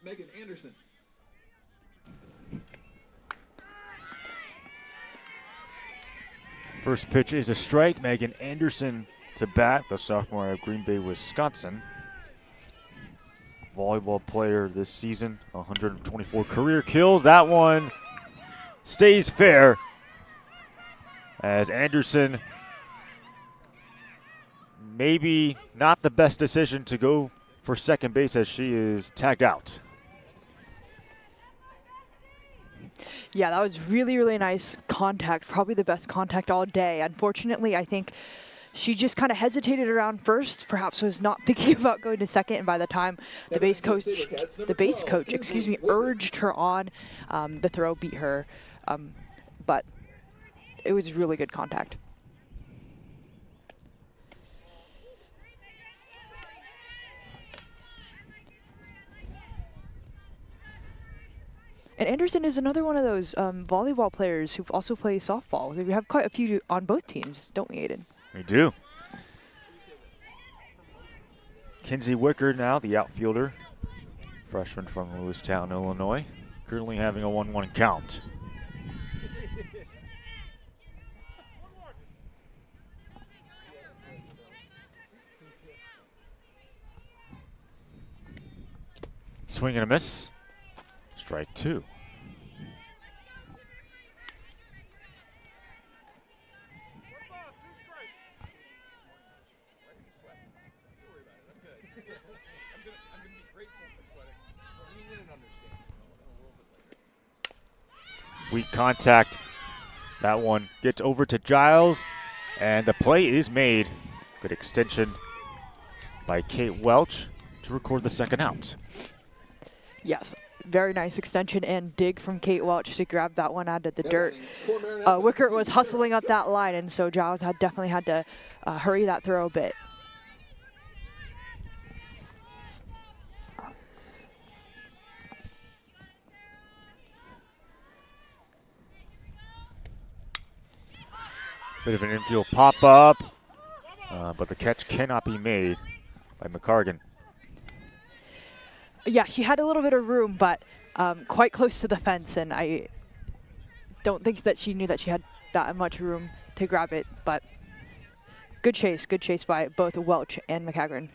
Megan Anderson. First pitch is a strike. Megan Anderson to bat, the sophomore out of Green Bay, Wisconsin. Volleyball player this season, 124 career kills. That one stays fair, as Anderson, maybe not the best decision to go for second base, as she is tagged out. Yeah, that was really, really nice contact. Probably the best contact all day. Unfortunately, I think she just kind of hesitated around first. Perhaps was not thinking about going to second. And by the time the base coach, urged her on, the throw beat her. But it was really good contact. And Anderson is another one of those volleyball players who also plays softball. We have quite a few on both teams, don't we, Aiden? We do. Kinsey Wicker now, the outfielder, freshman from Lewistown, Illinois, currently having a 1-1 count. Swing and a miss. Strike 2. Weak contact. That one gets over to Giles, and the play is made. Good extension by Kate Welch to record the second out. Yes, very nice extension and dig from Kate Welch to grab that one out of the dirt. Wickert was hustling up that line, and so Giles definitely had to hurry that throw a bit. Bit of an infield pop-up, but the catch cannot be made by McCargan. Yeah, she had a little bit of room, but quite close to the fence, and I don't think that she knew that she had that much room to grab it, but good chase by both Welch and McCagran.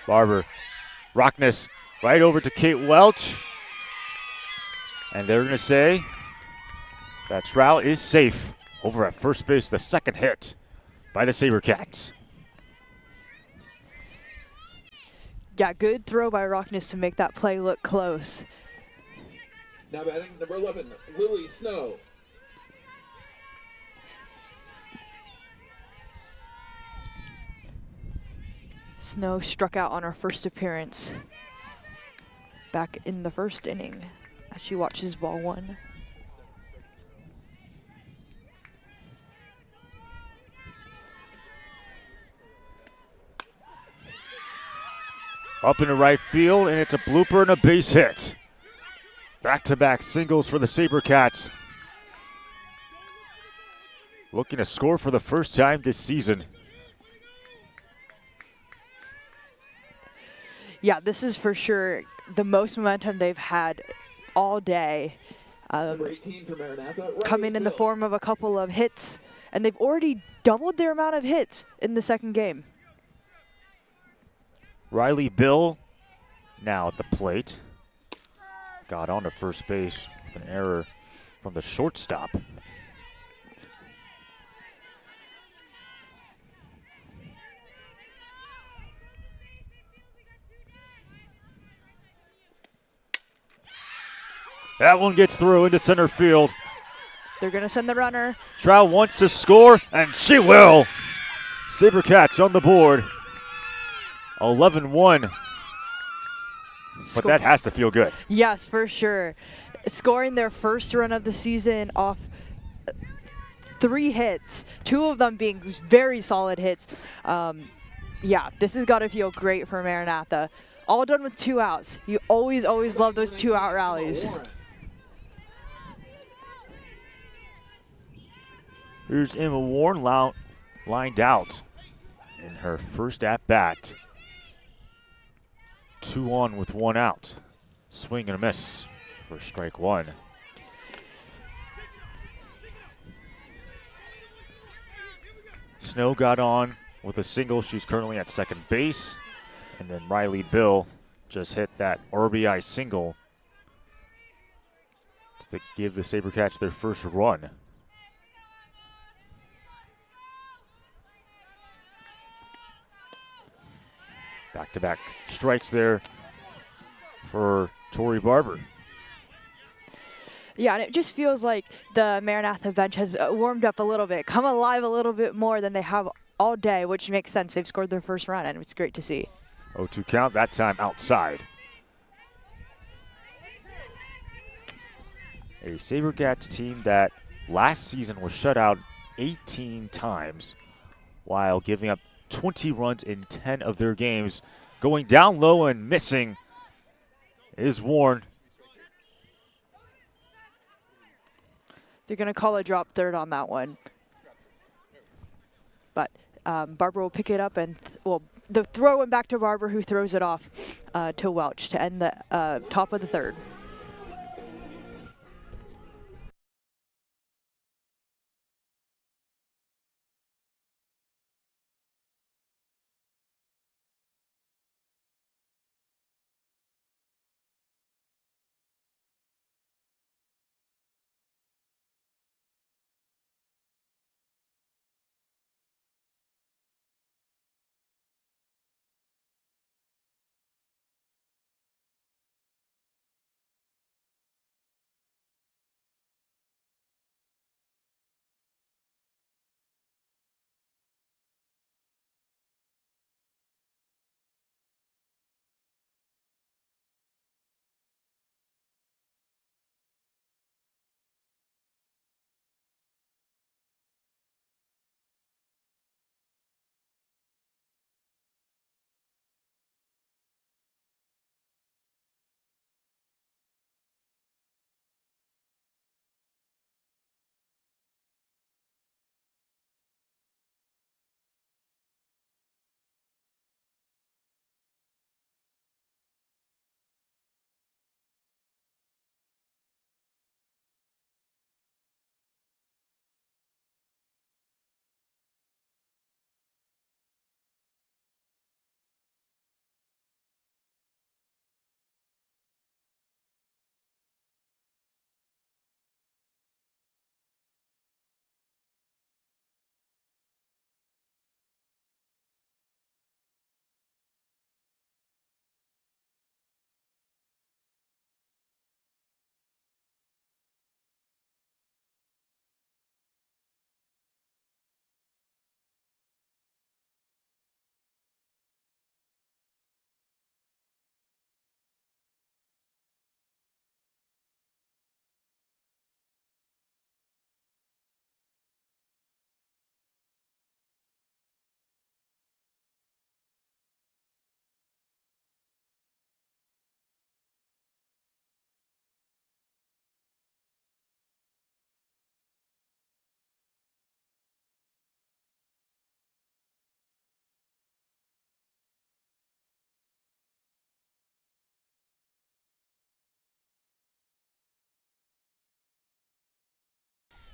Barber, Rockness, right over to Kate Welch. And they're going to say that Trout is safe over at first base, the second hit by the SaberCats. Yeah, good throw by Rockness to make that play look close. Now batting number 11, Lily Snow. Snow struck out on her first appearance back in the first inning as she watches ball one. Up in the right field, and it's a blooper and a base hit. Back-to-back singles for the SaberCats. Looking to score for the first time this season. Yeah, this is for sure the most momentum they've had all day. Number 18 for Maranatha. Coming in the form of a couple of hits, and they've already doubled their amount of hits in the second game. Riley Bill now at the plate. Got on to first base with an error from the shortstop. That one gets through into center field. They're going to send the runner. Trout wants to score, and she will. SaberCats on the board. 11-1. But that has to feel good. Yes, for sure. Scoring their first run of the season off 3 hits, 2 of them being very solid hits. Yeah, this has got to feel great for Maranatha. All done with 2 outs. You always love those 2-out rallies. Here's Emma Warren lined out in her first at-bat. 2 on with 1 out. Swing and a miss for strike 1. Snow got on with a single. She's currently at second base. And then Riley Bill just hit that RBI single to give the SaberCats their first run. Back-to-back strikes there for Tori Barber. Yeah, and it just feels like the Maranatha bench has warmed up a little bit, come alive a little bit more than they have all day, which makes sense. They've scored their first run, and it's great to see. 0-2 count, that time outside. A SaberCats team that last season was shut out 18 times while giving up 20 runs in 10 of their games. Going down low and missing is Warren. They're going to call a drop third on that one. But Barber will pick it up, and the throw went back to Barber, who throws it off to Welch to end the top of the third.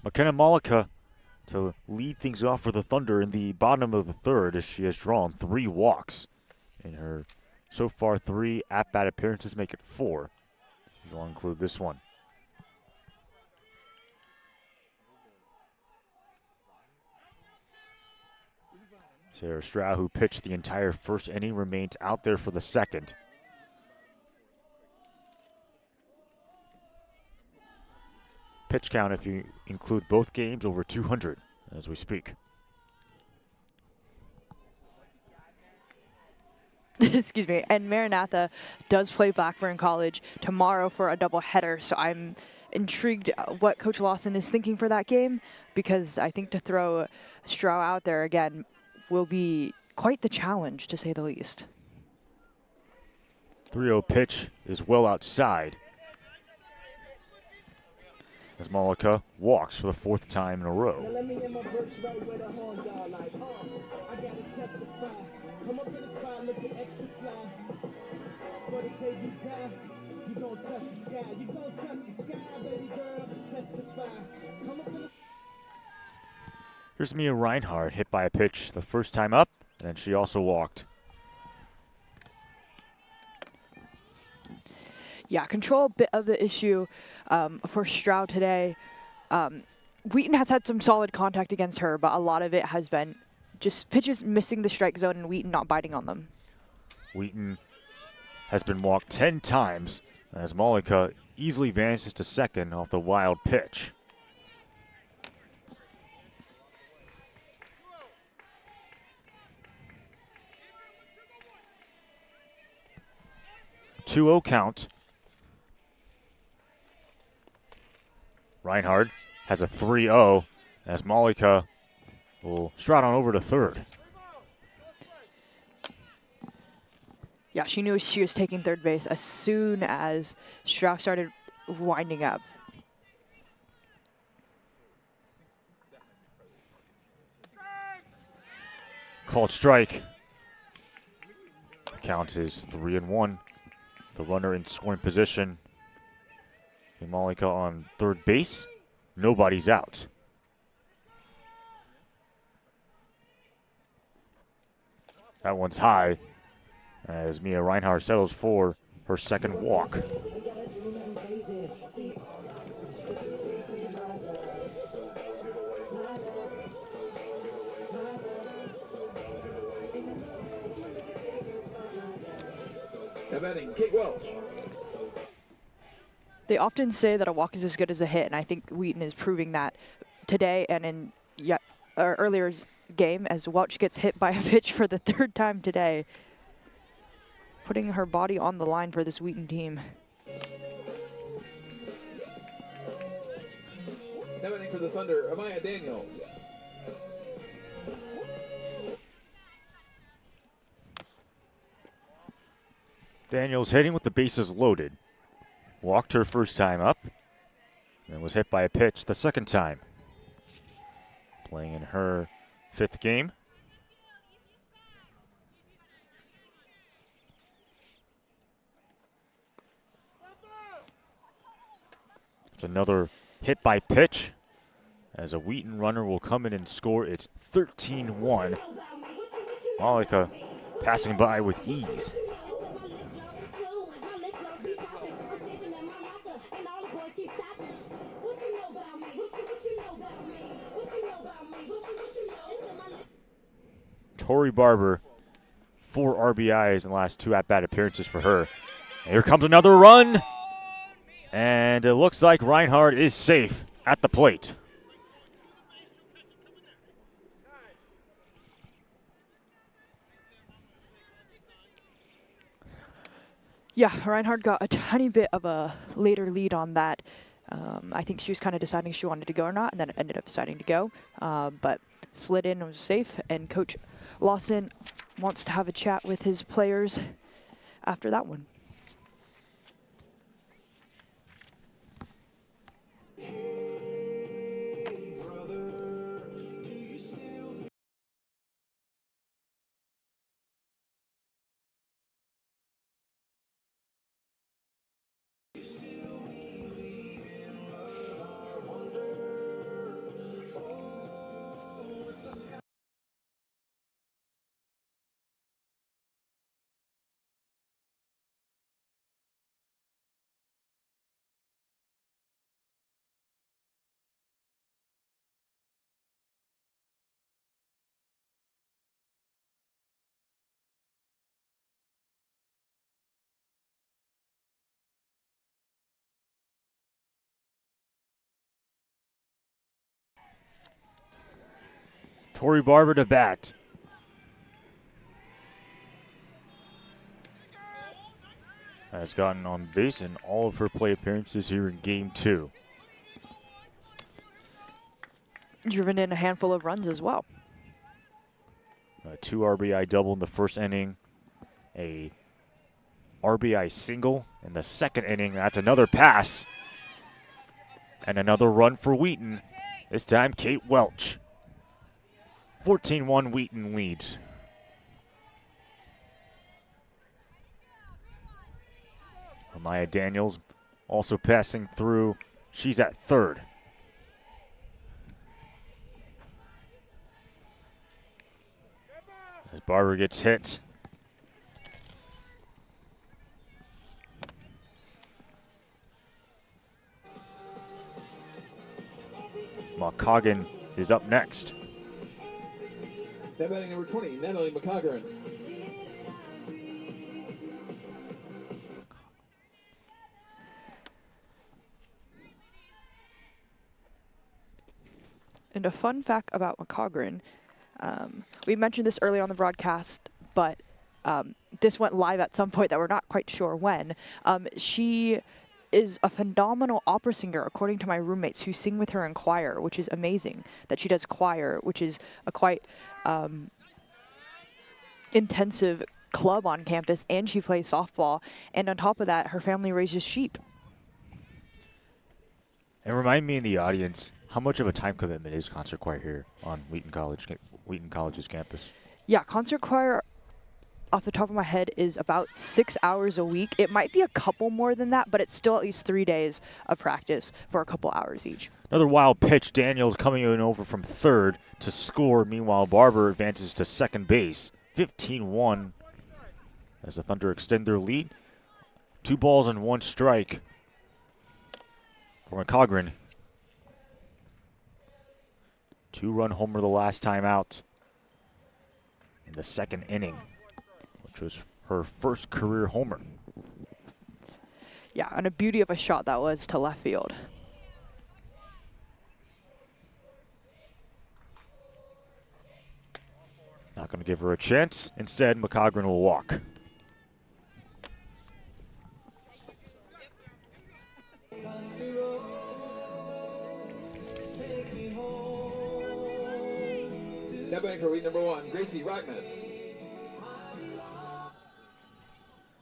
McKenna Malika to lead things off for the Thunder in the bottom of the third as she has drawn 3 walks in her so far 3 at-bat appearances, make it 4. If you want to include this one. Sarah Stroud, who pitched the entire first inning, remains out there for the second. Pitch count, if you include both games, over 200 as we speak. Excuse me. And Maranatha does play Blackburn College tomorrow for a doubleheader, so I'm intrigued what Coach Lawson is thinking for that game, because I think to throw Stroud out there again will be quite the challenge, to say the least. 3-0 pitch is well outside as Malika walks for the 4th time in a row. Here's Mia Reinhardt, hit by a pitch the first time up, and then she also walked. Yeah, control a bit of the issue for Stroud today. Wheaton has had some solid contact against her, but a lot of it has been just pitches missing the strike zone and Wheaton not biting on them. Wheaton has been walked 10 times as Malika easily advances to second off the wild pitch. Two-0 count. Reinhardt has a 3-0 as Malika will stride on over to third. Yeah, she knew she was taking third base as soon as Stroud started winding up. Called strike. Count is 3-1. The runner in scoring position. Malika on third base. Nobody's out. That one's high as Mia Reinhardt settles for her second walk. Now batting, Kate Welch. They often say that a walk is as good as a hit, and I think Wheaton is proving that today and in earlier game as Welch gets hit by a pitch for the 3rd time today, putting her body on the line for this Wheaton team. Now batting for the Thunder, Amaya Daniels. Daniels hitting with the bases loaded. Walked her first time up, and was hit by a pitch the second time. Playing in her 5th game. It's another hit by pitch as a Wheaton runner will come in and score. It's 13-1. Malika passing by with ease. Tori Barber, 4 RBIs in the last 2 at-bat appearances for her. And here comes another run. And it looks like Reinhardt is safe at the plate. Yeah, Reinhardt got a tiny bit of a later lead on that. I think she was kind of deciding if she wanted to go or not, and then ended up deciding to go. But slid in and was safe, and Coach Lawson wants to have a chat with his players after that one. Tori Barber to bat. Has gotten on base in all of her play appearances here in Game 2. Driven in a handful of runs as well. A 2 RBI double in the first inning. A RBI single in the second inning. That's another pass. And another run for Wheaton. This time, Kate Welch. 14-1 Wheaton leads. Amaya Daniels also passing through. She's at third. As Barber gets hit. McCoggan is up next. Now batting number 20, Natalie McCoggan. And a fun fact about McCoggan, we mentioned this earlier on the broadcast, but this went live at some point that we're not quite sure when. She is a phenomenal opera singer, according to my roommates who sing with her in choir, which is amazing that she does choir, which is a quite intensive club on campus, and she plays softball. And on top of that, her family raises sheep. And remind me in the audience, how much of a time commitment is concert choir here on Wheaton College's campus? Yeah, concert choir, off the top of my head, is about 6 hours a week. It might be a couple more than that, but it's still at least 3 days of practice for a couple hours each. Another wild pitch. Daniels coming in over from third to score. Meanwhile, Barber advances to second base. 15-1 as the Thunder extend their lead. 2 balls and 1 strike for McCoggan. 2-run homer the last time out in the second inning, which was her first career homer. Yeah, and a beauty of a shot that was to left field. Not going to give her a chance. Instead, McCoggan will walk. Now batting for Wheaton number 1, Gracie Rockness.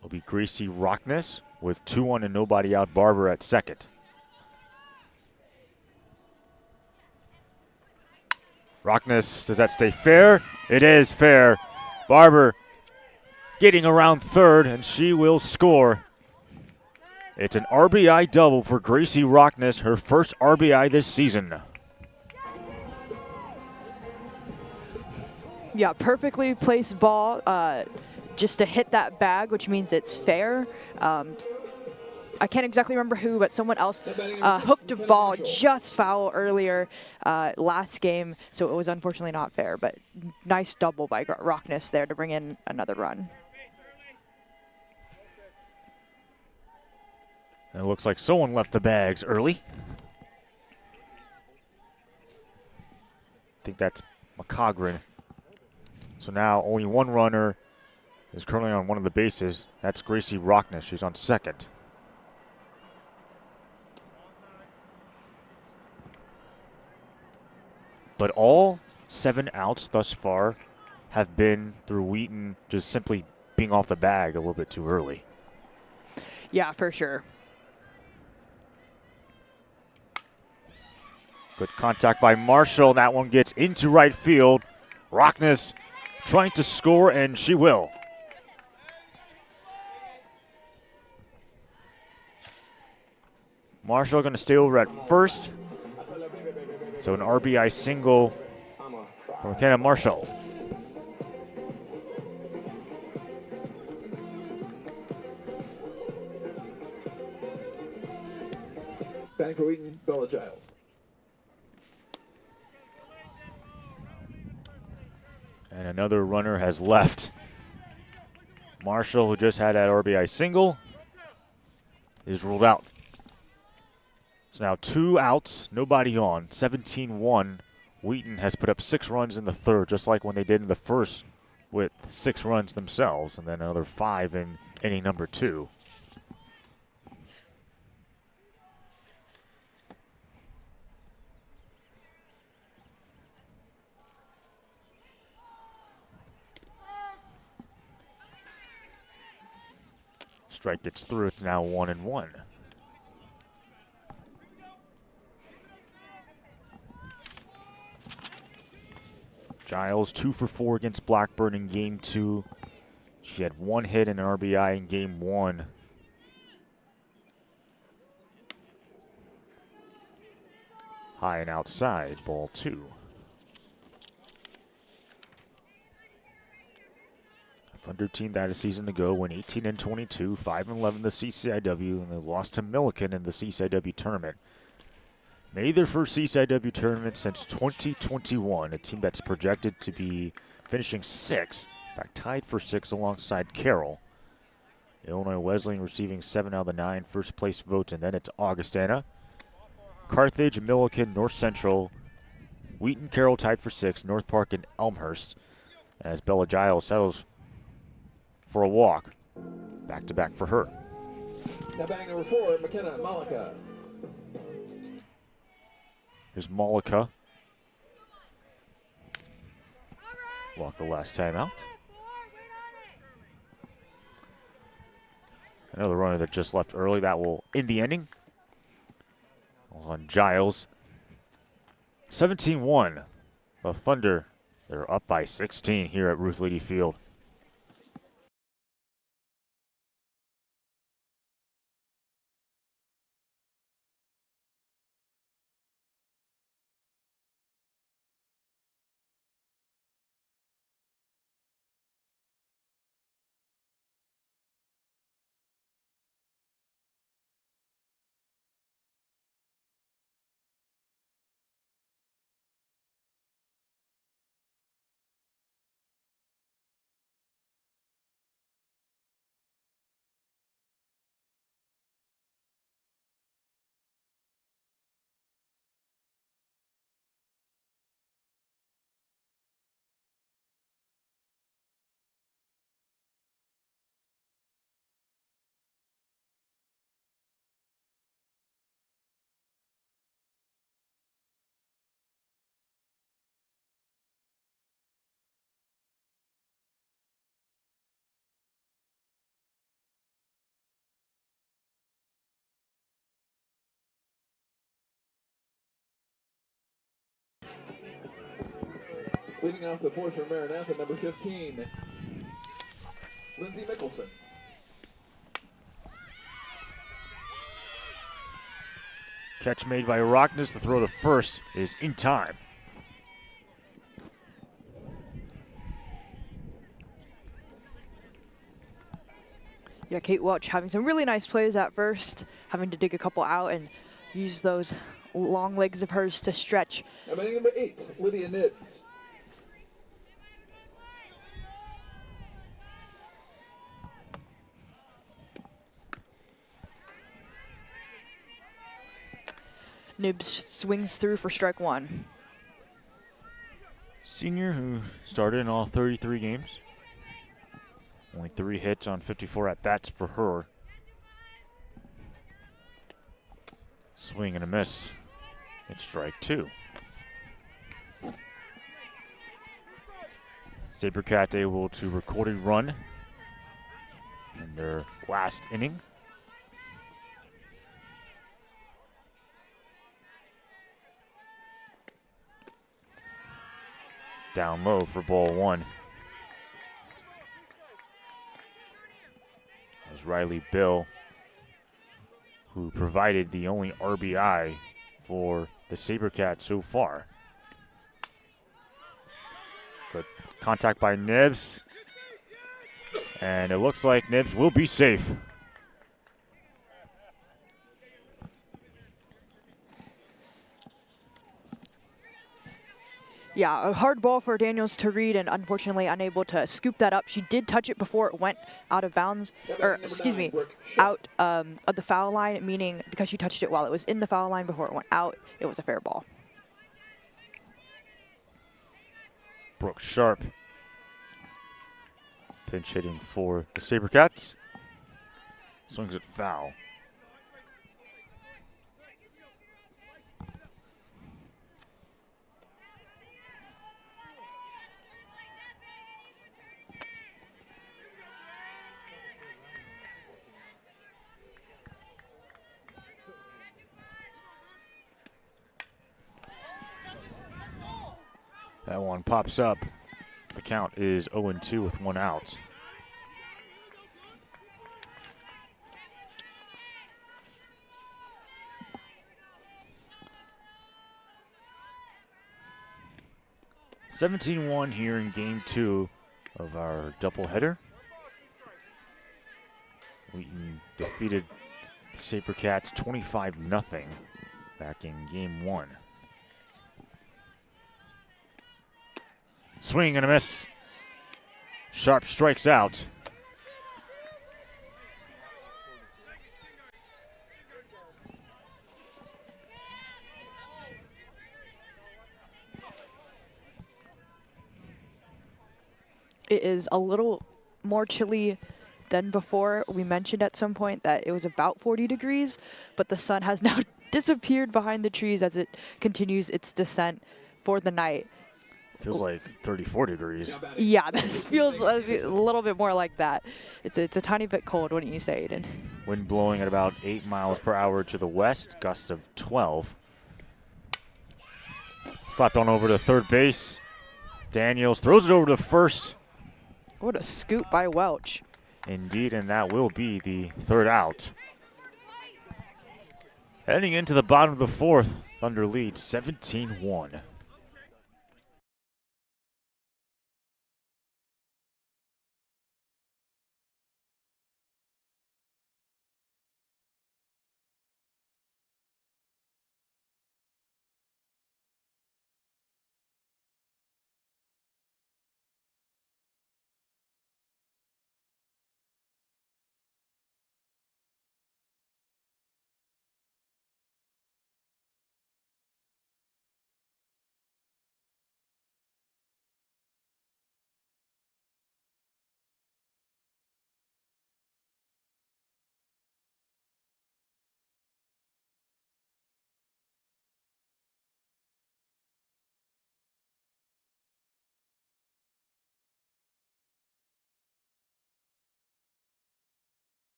Will be Gracie Rockness with 2-1 and nobody out. Barber at second. Rockness, does that stay fair? It is fair. Barber getting around third, and she will score. It's an RBI double for Gracie Rockness, her first RBI this season. Yeah, perfectly placed ball just to hit that bag, which means it's fair. I can't exactly remember who, but someone else hooked a ball just foul earlier last game, so it was unfortunately not fair, but nice double by Rockness there to bring in another run. And it looks like someone left the bags early. I think that's McCoggan. So now only one runner is currently on one of the bases. That's Gracie Rockness. She's on second. But all 7 outs thus far have been through Wheaton just simply being off the bag a little bit too early. Yeah, for sure. Good contact by Marshall. That one gets into right field. Rockness trying to score, and she will. Marshall going to stay over at first. So an RBI single from McKenna Marshall. Batting for Wheaton, Bella Giles. And another runner has left. Marshall, who just had that RBI single, is ruled out. So now 2 outs, nobody on. 17-1 Wheaton has put up 6 runs in the third, just like when they did in the first with 6 runs themselves, and then another 5 in inning number 2. Strike gets through. It's now 1-1. Giles 2 for 4 against Blackburn in game 2. She had 1 hit and an RBI in game 1. High and outside, ball 2. Thunder team that a season ago went 18-22, 5-11 the CCIW, and they lost to Milliken in the CCIW tournament. Made their first CCIW tournament since 2021, a team that's projected to be finishing 6th, in fact tied for 6th alongside Carroll. Illinois Wesleyan receiving 7 out of the 9 first place votes, and then it's Augustana. Carthage, Milliken, North Central, Wheaton, Carroll tied for 6th, North Park and Elmhurst, as Bella Giles settles for a walk. Back-to-back for her. Now batting number 4, McKenna Malika. Here's Malika. Walk the last time out. Another runner that just left early. That will end the inning. On Giles. 17-1. The Thunder, they're up by 16 here at Ruth Leedy Field. Leading off the 4th for Maranatha, number 15, Lindsay Mickelson. Catch made by Rockness. The throw to first is in time. Yeah, Kate Welch having some really nice plays at first, having to dig a couple out and use those long legs of hers to stretch. Now batting number 8, Lydia Nibbs. Nibbs swings through for strike 1. Senior who started in all 33 games. Only 3 hits on 54 at-bats for her. Swing and a miss. It's strike 2. Sabercat able to record a run in their last inning. Down low for ball 1. As Riley Bill, who provided the only RBI for the Sabercats so far. Good contact by Nibbs. And it looks like Nibbs will be safe. Yeah, a hard ball for Daniels to read and unfortunately unable to scoop that up. She did touch it before it went out of bounds, or excuse me, out of the foul line, meaning because she touched it while it was in the foul line before it went out, it was a fair ball. Brooke Sharp. Pinch hitting for the SaberCats. Swings it foul. That one pops up. The count is 0-2 with one out. (17-1) here in game 2 of our doubleheader. Wheaton defeated the SaberCats 25-0 back in game 1. Swing and a miss. Sharp strikes out. It is a little more chilly than before. We mentioned at some point that it was about 40 degrees, but the sun has now disappeared behind the trees as it continues its descent for the night. Feels like 34 degrees. Yeah, this feels a little bit more like that. It's a tiny bit cold, wouldn't you say, Aiden? Wind blowing at about 8 miles per hour to the west, gusts of 12. Slapped on over to third base. Daniels throws it over to first. What a scoop by Welch. Indeed, and that will be the third out. Heading into the bottom of the fourth, Thunder leads 17-1.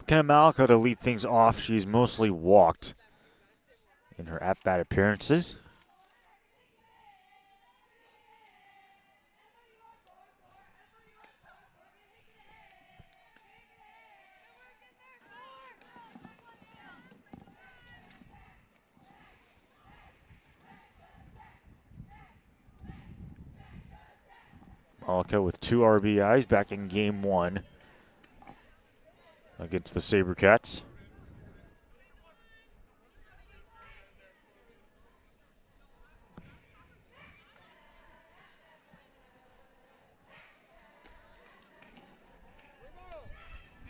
Kenna Malika to lead things off. She's mostly walked in her at-bat appearances. Malika with 2 RBIs back in game 1 against the SaberCats.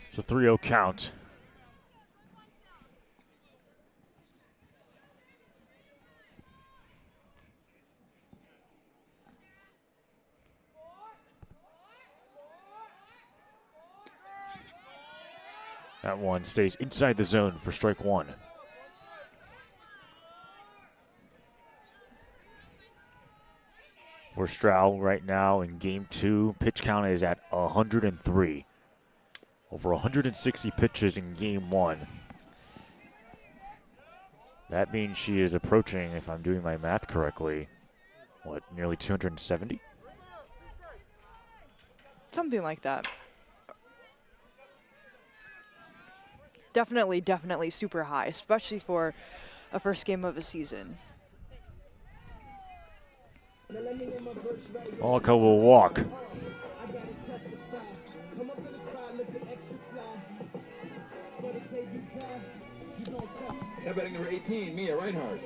It's a 3-0 count. That one stays inside the zone for strike 1. for Stroud right now in game 2. Pitch count is at 103. Over 160 pitches in game 1. That means she is approaching, if I'm doing my math correctly, what, nearly 270? Something like that. Definitely super high, especially for a first game of a season. Malika will walk. Now batting number 18, Mia Reinhardt.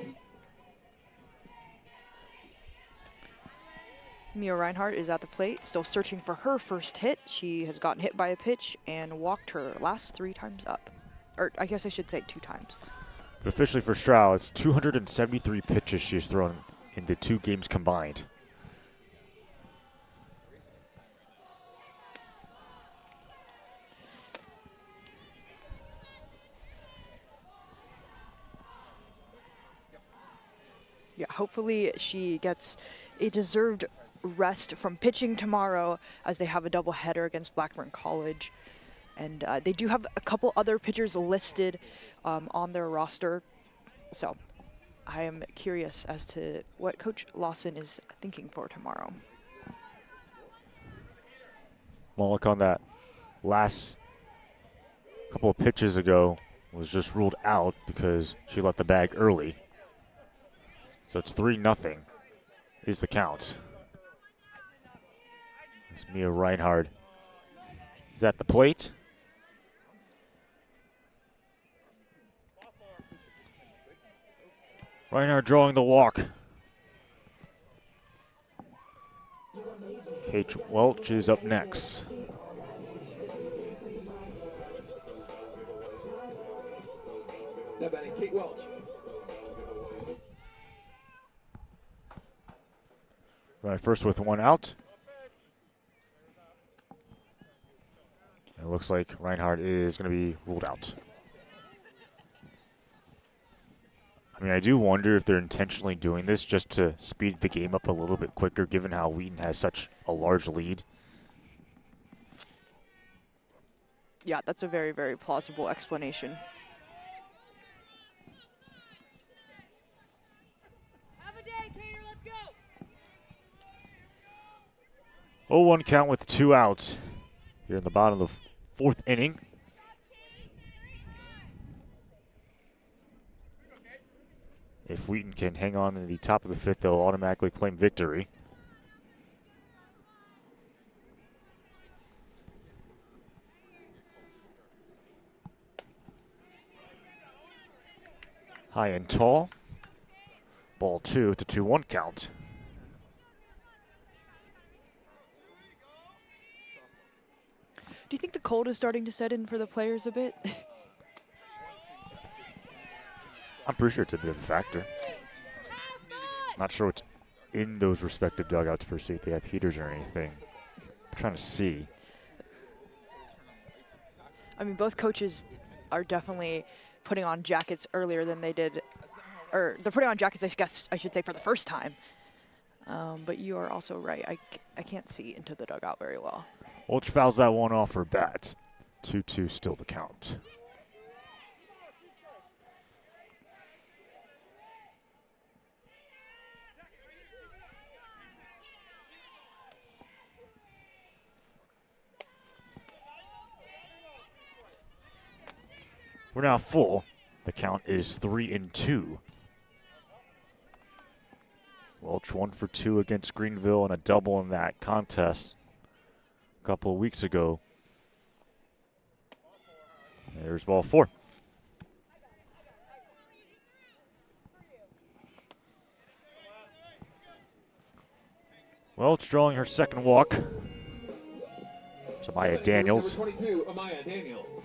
Mia Reinhardt is at the plate, still searching for her first hit. She has gotten hit by a pitch and walked her last 3 times up. Or I guess I should say 2 times. But officially for Stroud, it's 273 pitches she's thrown in the 2 games combined. Yeah, hopefully she gets a deserved rest from pitching tomorrow as they have a doubleheader against Blackburn College. And they do have a couple other pitchers listed on their roster. So I am curious as to what Coach Lawson is thinking for tomorrow. Malika on that last couple of pitches ago was just ruled out because she left the bag early. So it's 3-0 is the count. It's Mia Reinhardt is at the plate. Reinhardt drawing the walk. Kate Welch is up next. Now batting Kate Welch. Right, first with 1 out. It looks like Reinhardt is going to be ruled out. I mean, I do wonder if they're intentionally doing this just to speed the game up a little bit quicker, given how Wheaton has such a large lead. Yeah, that's a very plausible explanation. Have a day, Cater, let's go. 0-1 count with 2 outs here in the bottom of the 4th inning. If Wheaton can hang on in the top of the 5th, they'll automatically claim victory. High and tall. Ball 2 to 2-1 count. Do you think the cold is starting to set in for the players a bit? I'm pretty sure it's a bit of a factor. Not sure what's in those respective dugouts per se, if they have heaters or anything. I'm trying to see. I mean, both coaches are definitely putting on jackets earlier than they did, or they're putting on jackets, I guess I should say, for the first time. But you are also right. I can't see into the dugout very well. Welch fouls that one off her bat. 2-2 still the count. We're now full. The count is 3-2. Welch 1 for 2 against Greenville and a double in that contest a couple of weeks ago. There's ball 4. Welch drawing her second walk. To Amaya Daniels. Number 22, Amaya Daniels.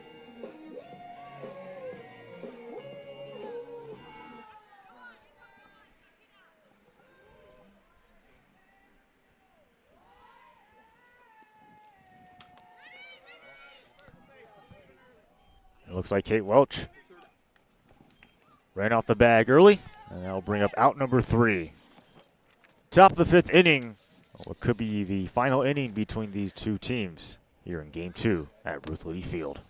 It looks like Kate Welch ran off the bag early, and that'll bring up out number 3. Top of the 5th inning what could be the final inning between these two teams here in Game 2 at Ruth Liddy Field.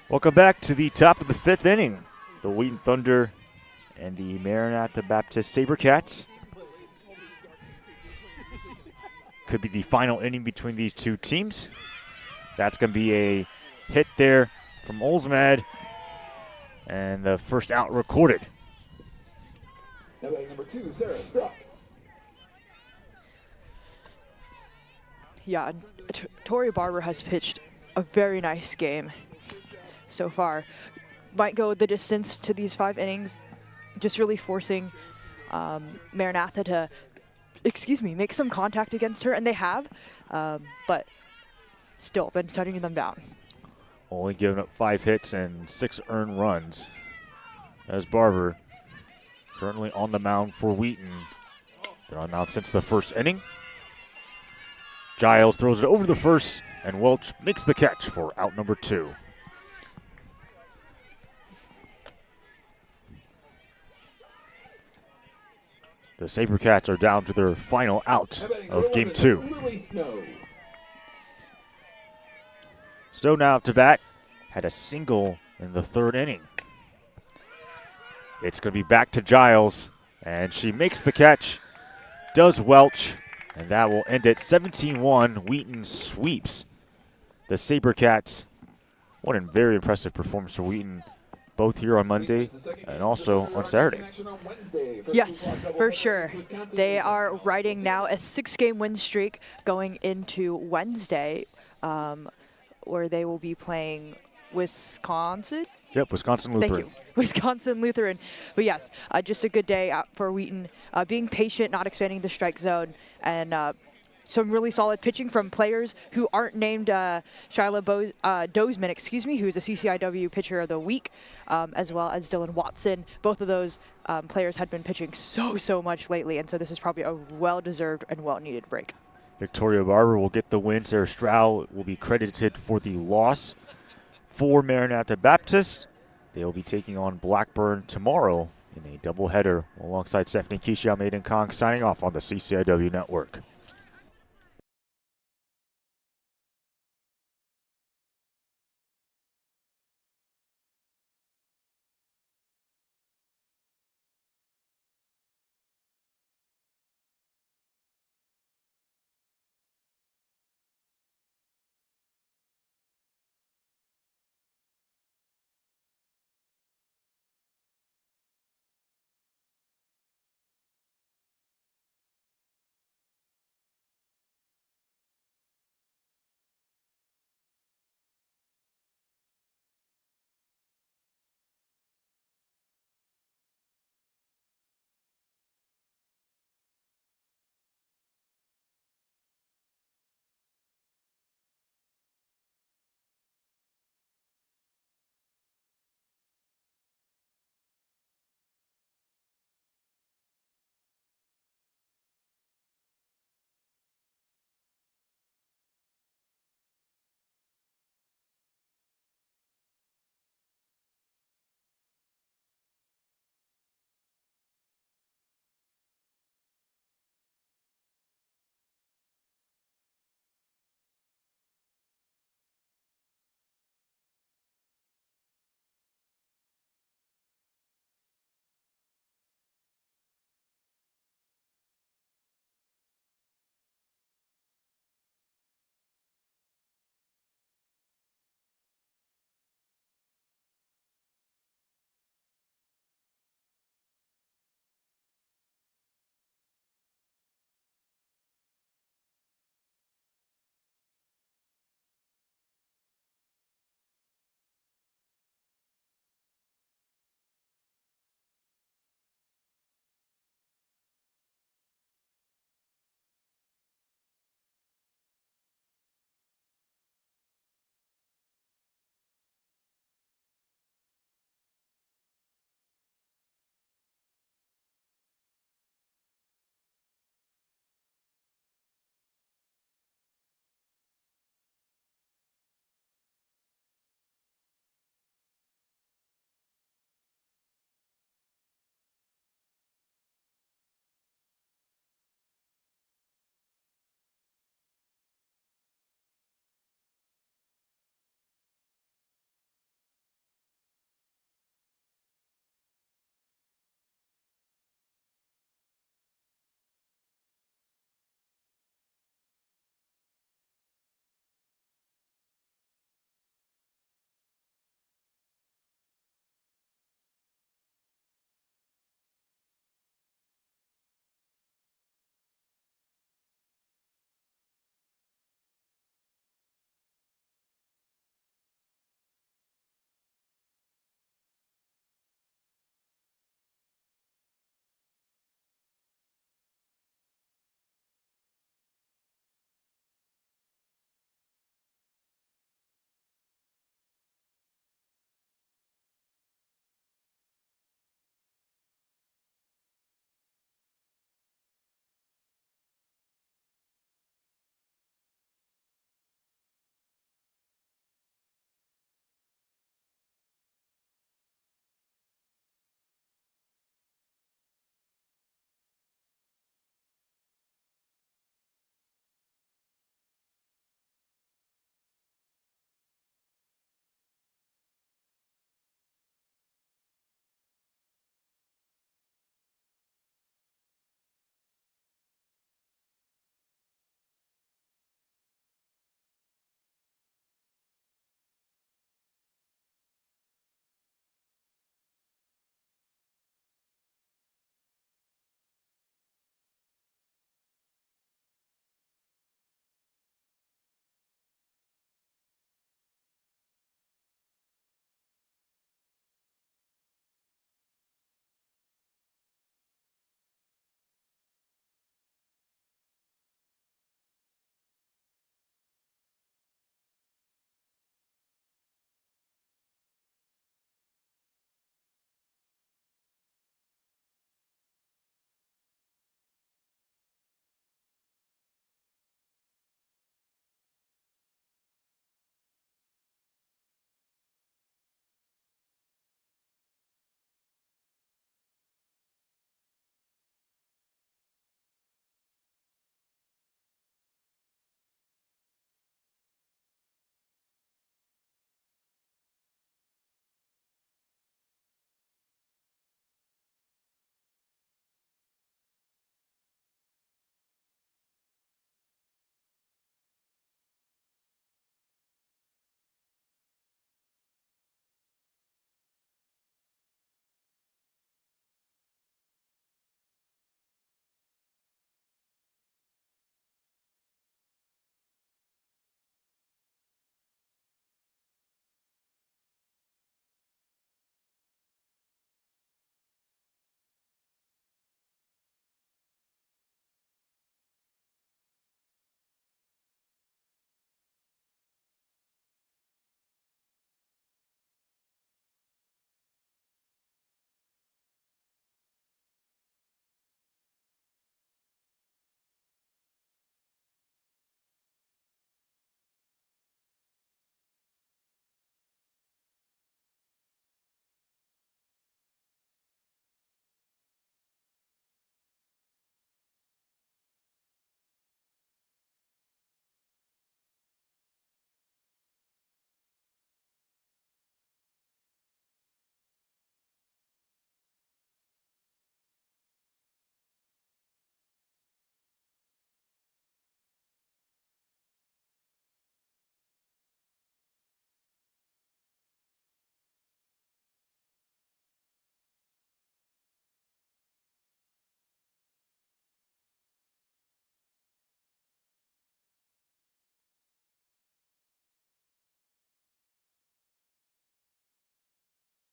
Welcome back to the top of the 5th inning. The Wheaton Thunder and the Maranatha Baptist SaberCats. Could be the final inning between these two teams. That's going to be a hit there from Olsmad. And the first out recorded. Now batting number 2, Sarah Struck. Yeah, Tori Barber has pitched a very nice game so far. Might go the distance to these 5 innings, just really forcing Maranatha to, make some contact against her, and they have, but still been shutting them down. Only giving up 5 hits and 6 earned runs. As Barber currently on the mound for Wheaton. Been on the mound since the first inning. Giles throws it over the first, and Welch makes the catch for out number 2. The SaberCats are down to their final out of Game 2. Lily Snow. Stowe now up to bat. Had a single in the 3rd inning. It's going to be back to Giles, and she makes the catch. Does Welch, and that will end it 17-1. Wheaton sweeps the SaberCats. What a very impressive performance for Wheaton, both here on Monday and also on Saturday. Yes, for sure. They are riding now a 6-game win streak going into Wednesday, where they will be playing Wisconsin. Yep, Wisconsin Lutheran. Thank you. Wisconsin Lutheran. But yes, just a good day out for Wheaton. Being patient, not expanding the strike zone, and some really solid pitching from players who aren't named Shyla Dozeman, who's a CCIW Pitcher of the Week, as well as Dylan Watson. Both of those players had been pitching so much lately, and so this is probably a well-deserved and well-needed break. Victoria Barber will get the win. Sarah Stroud will be credited for the loss. For Maranatha Baptist, they will be taking on Blackburn tomorrow in a doubleheader alongside Stephanie Keisha, Maiden Kong signing off on the CCIW Network.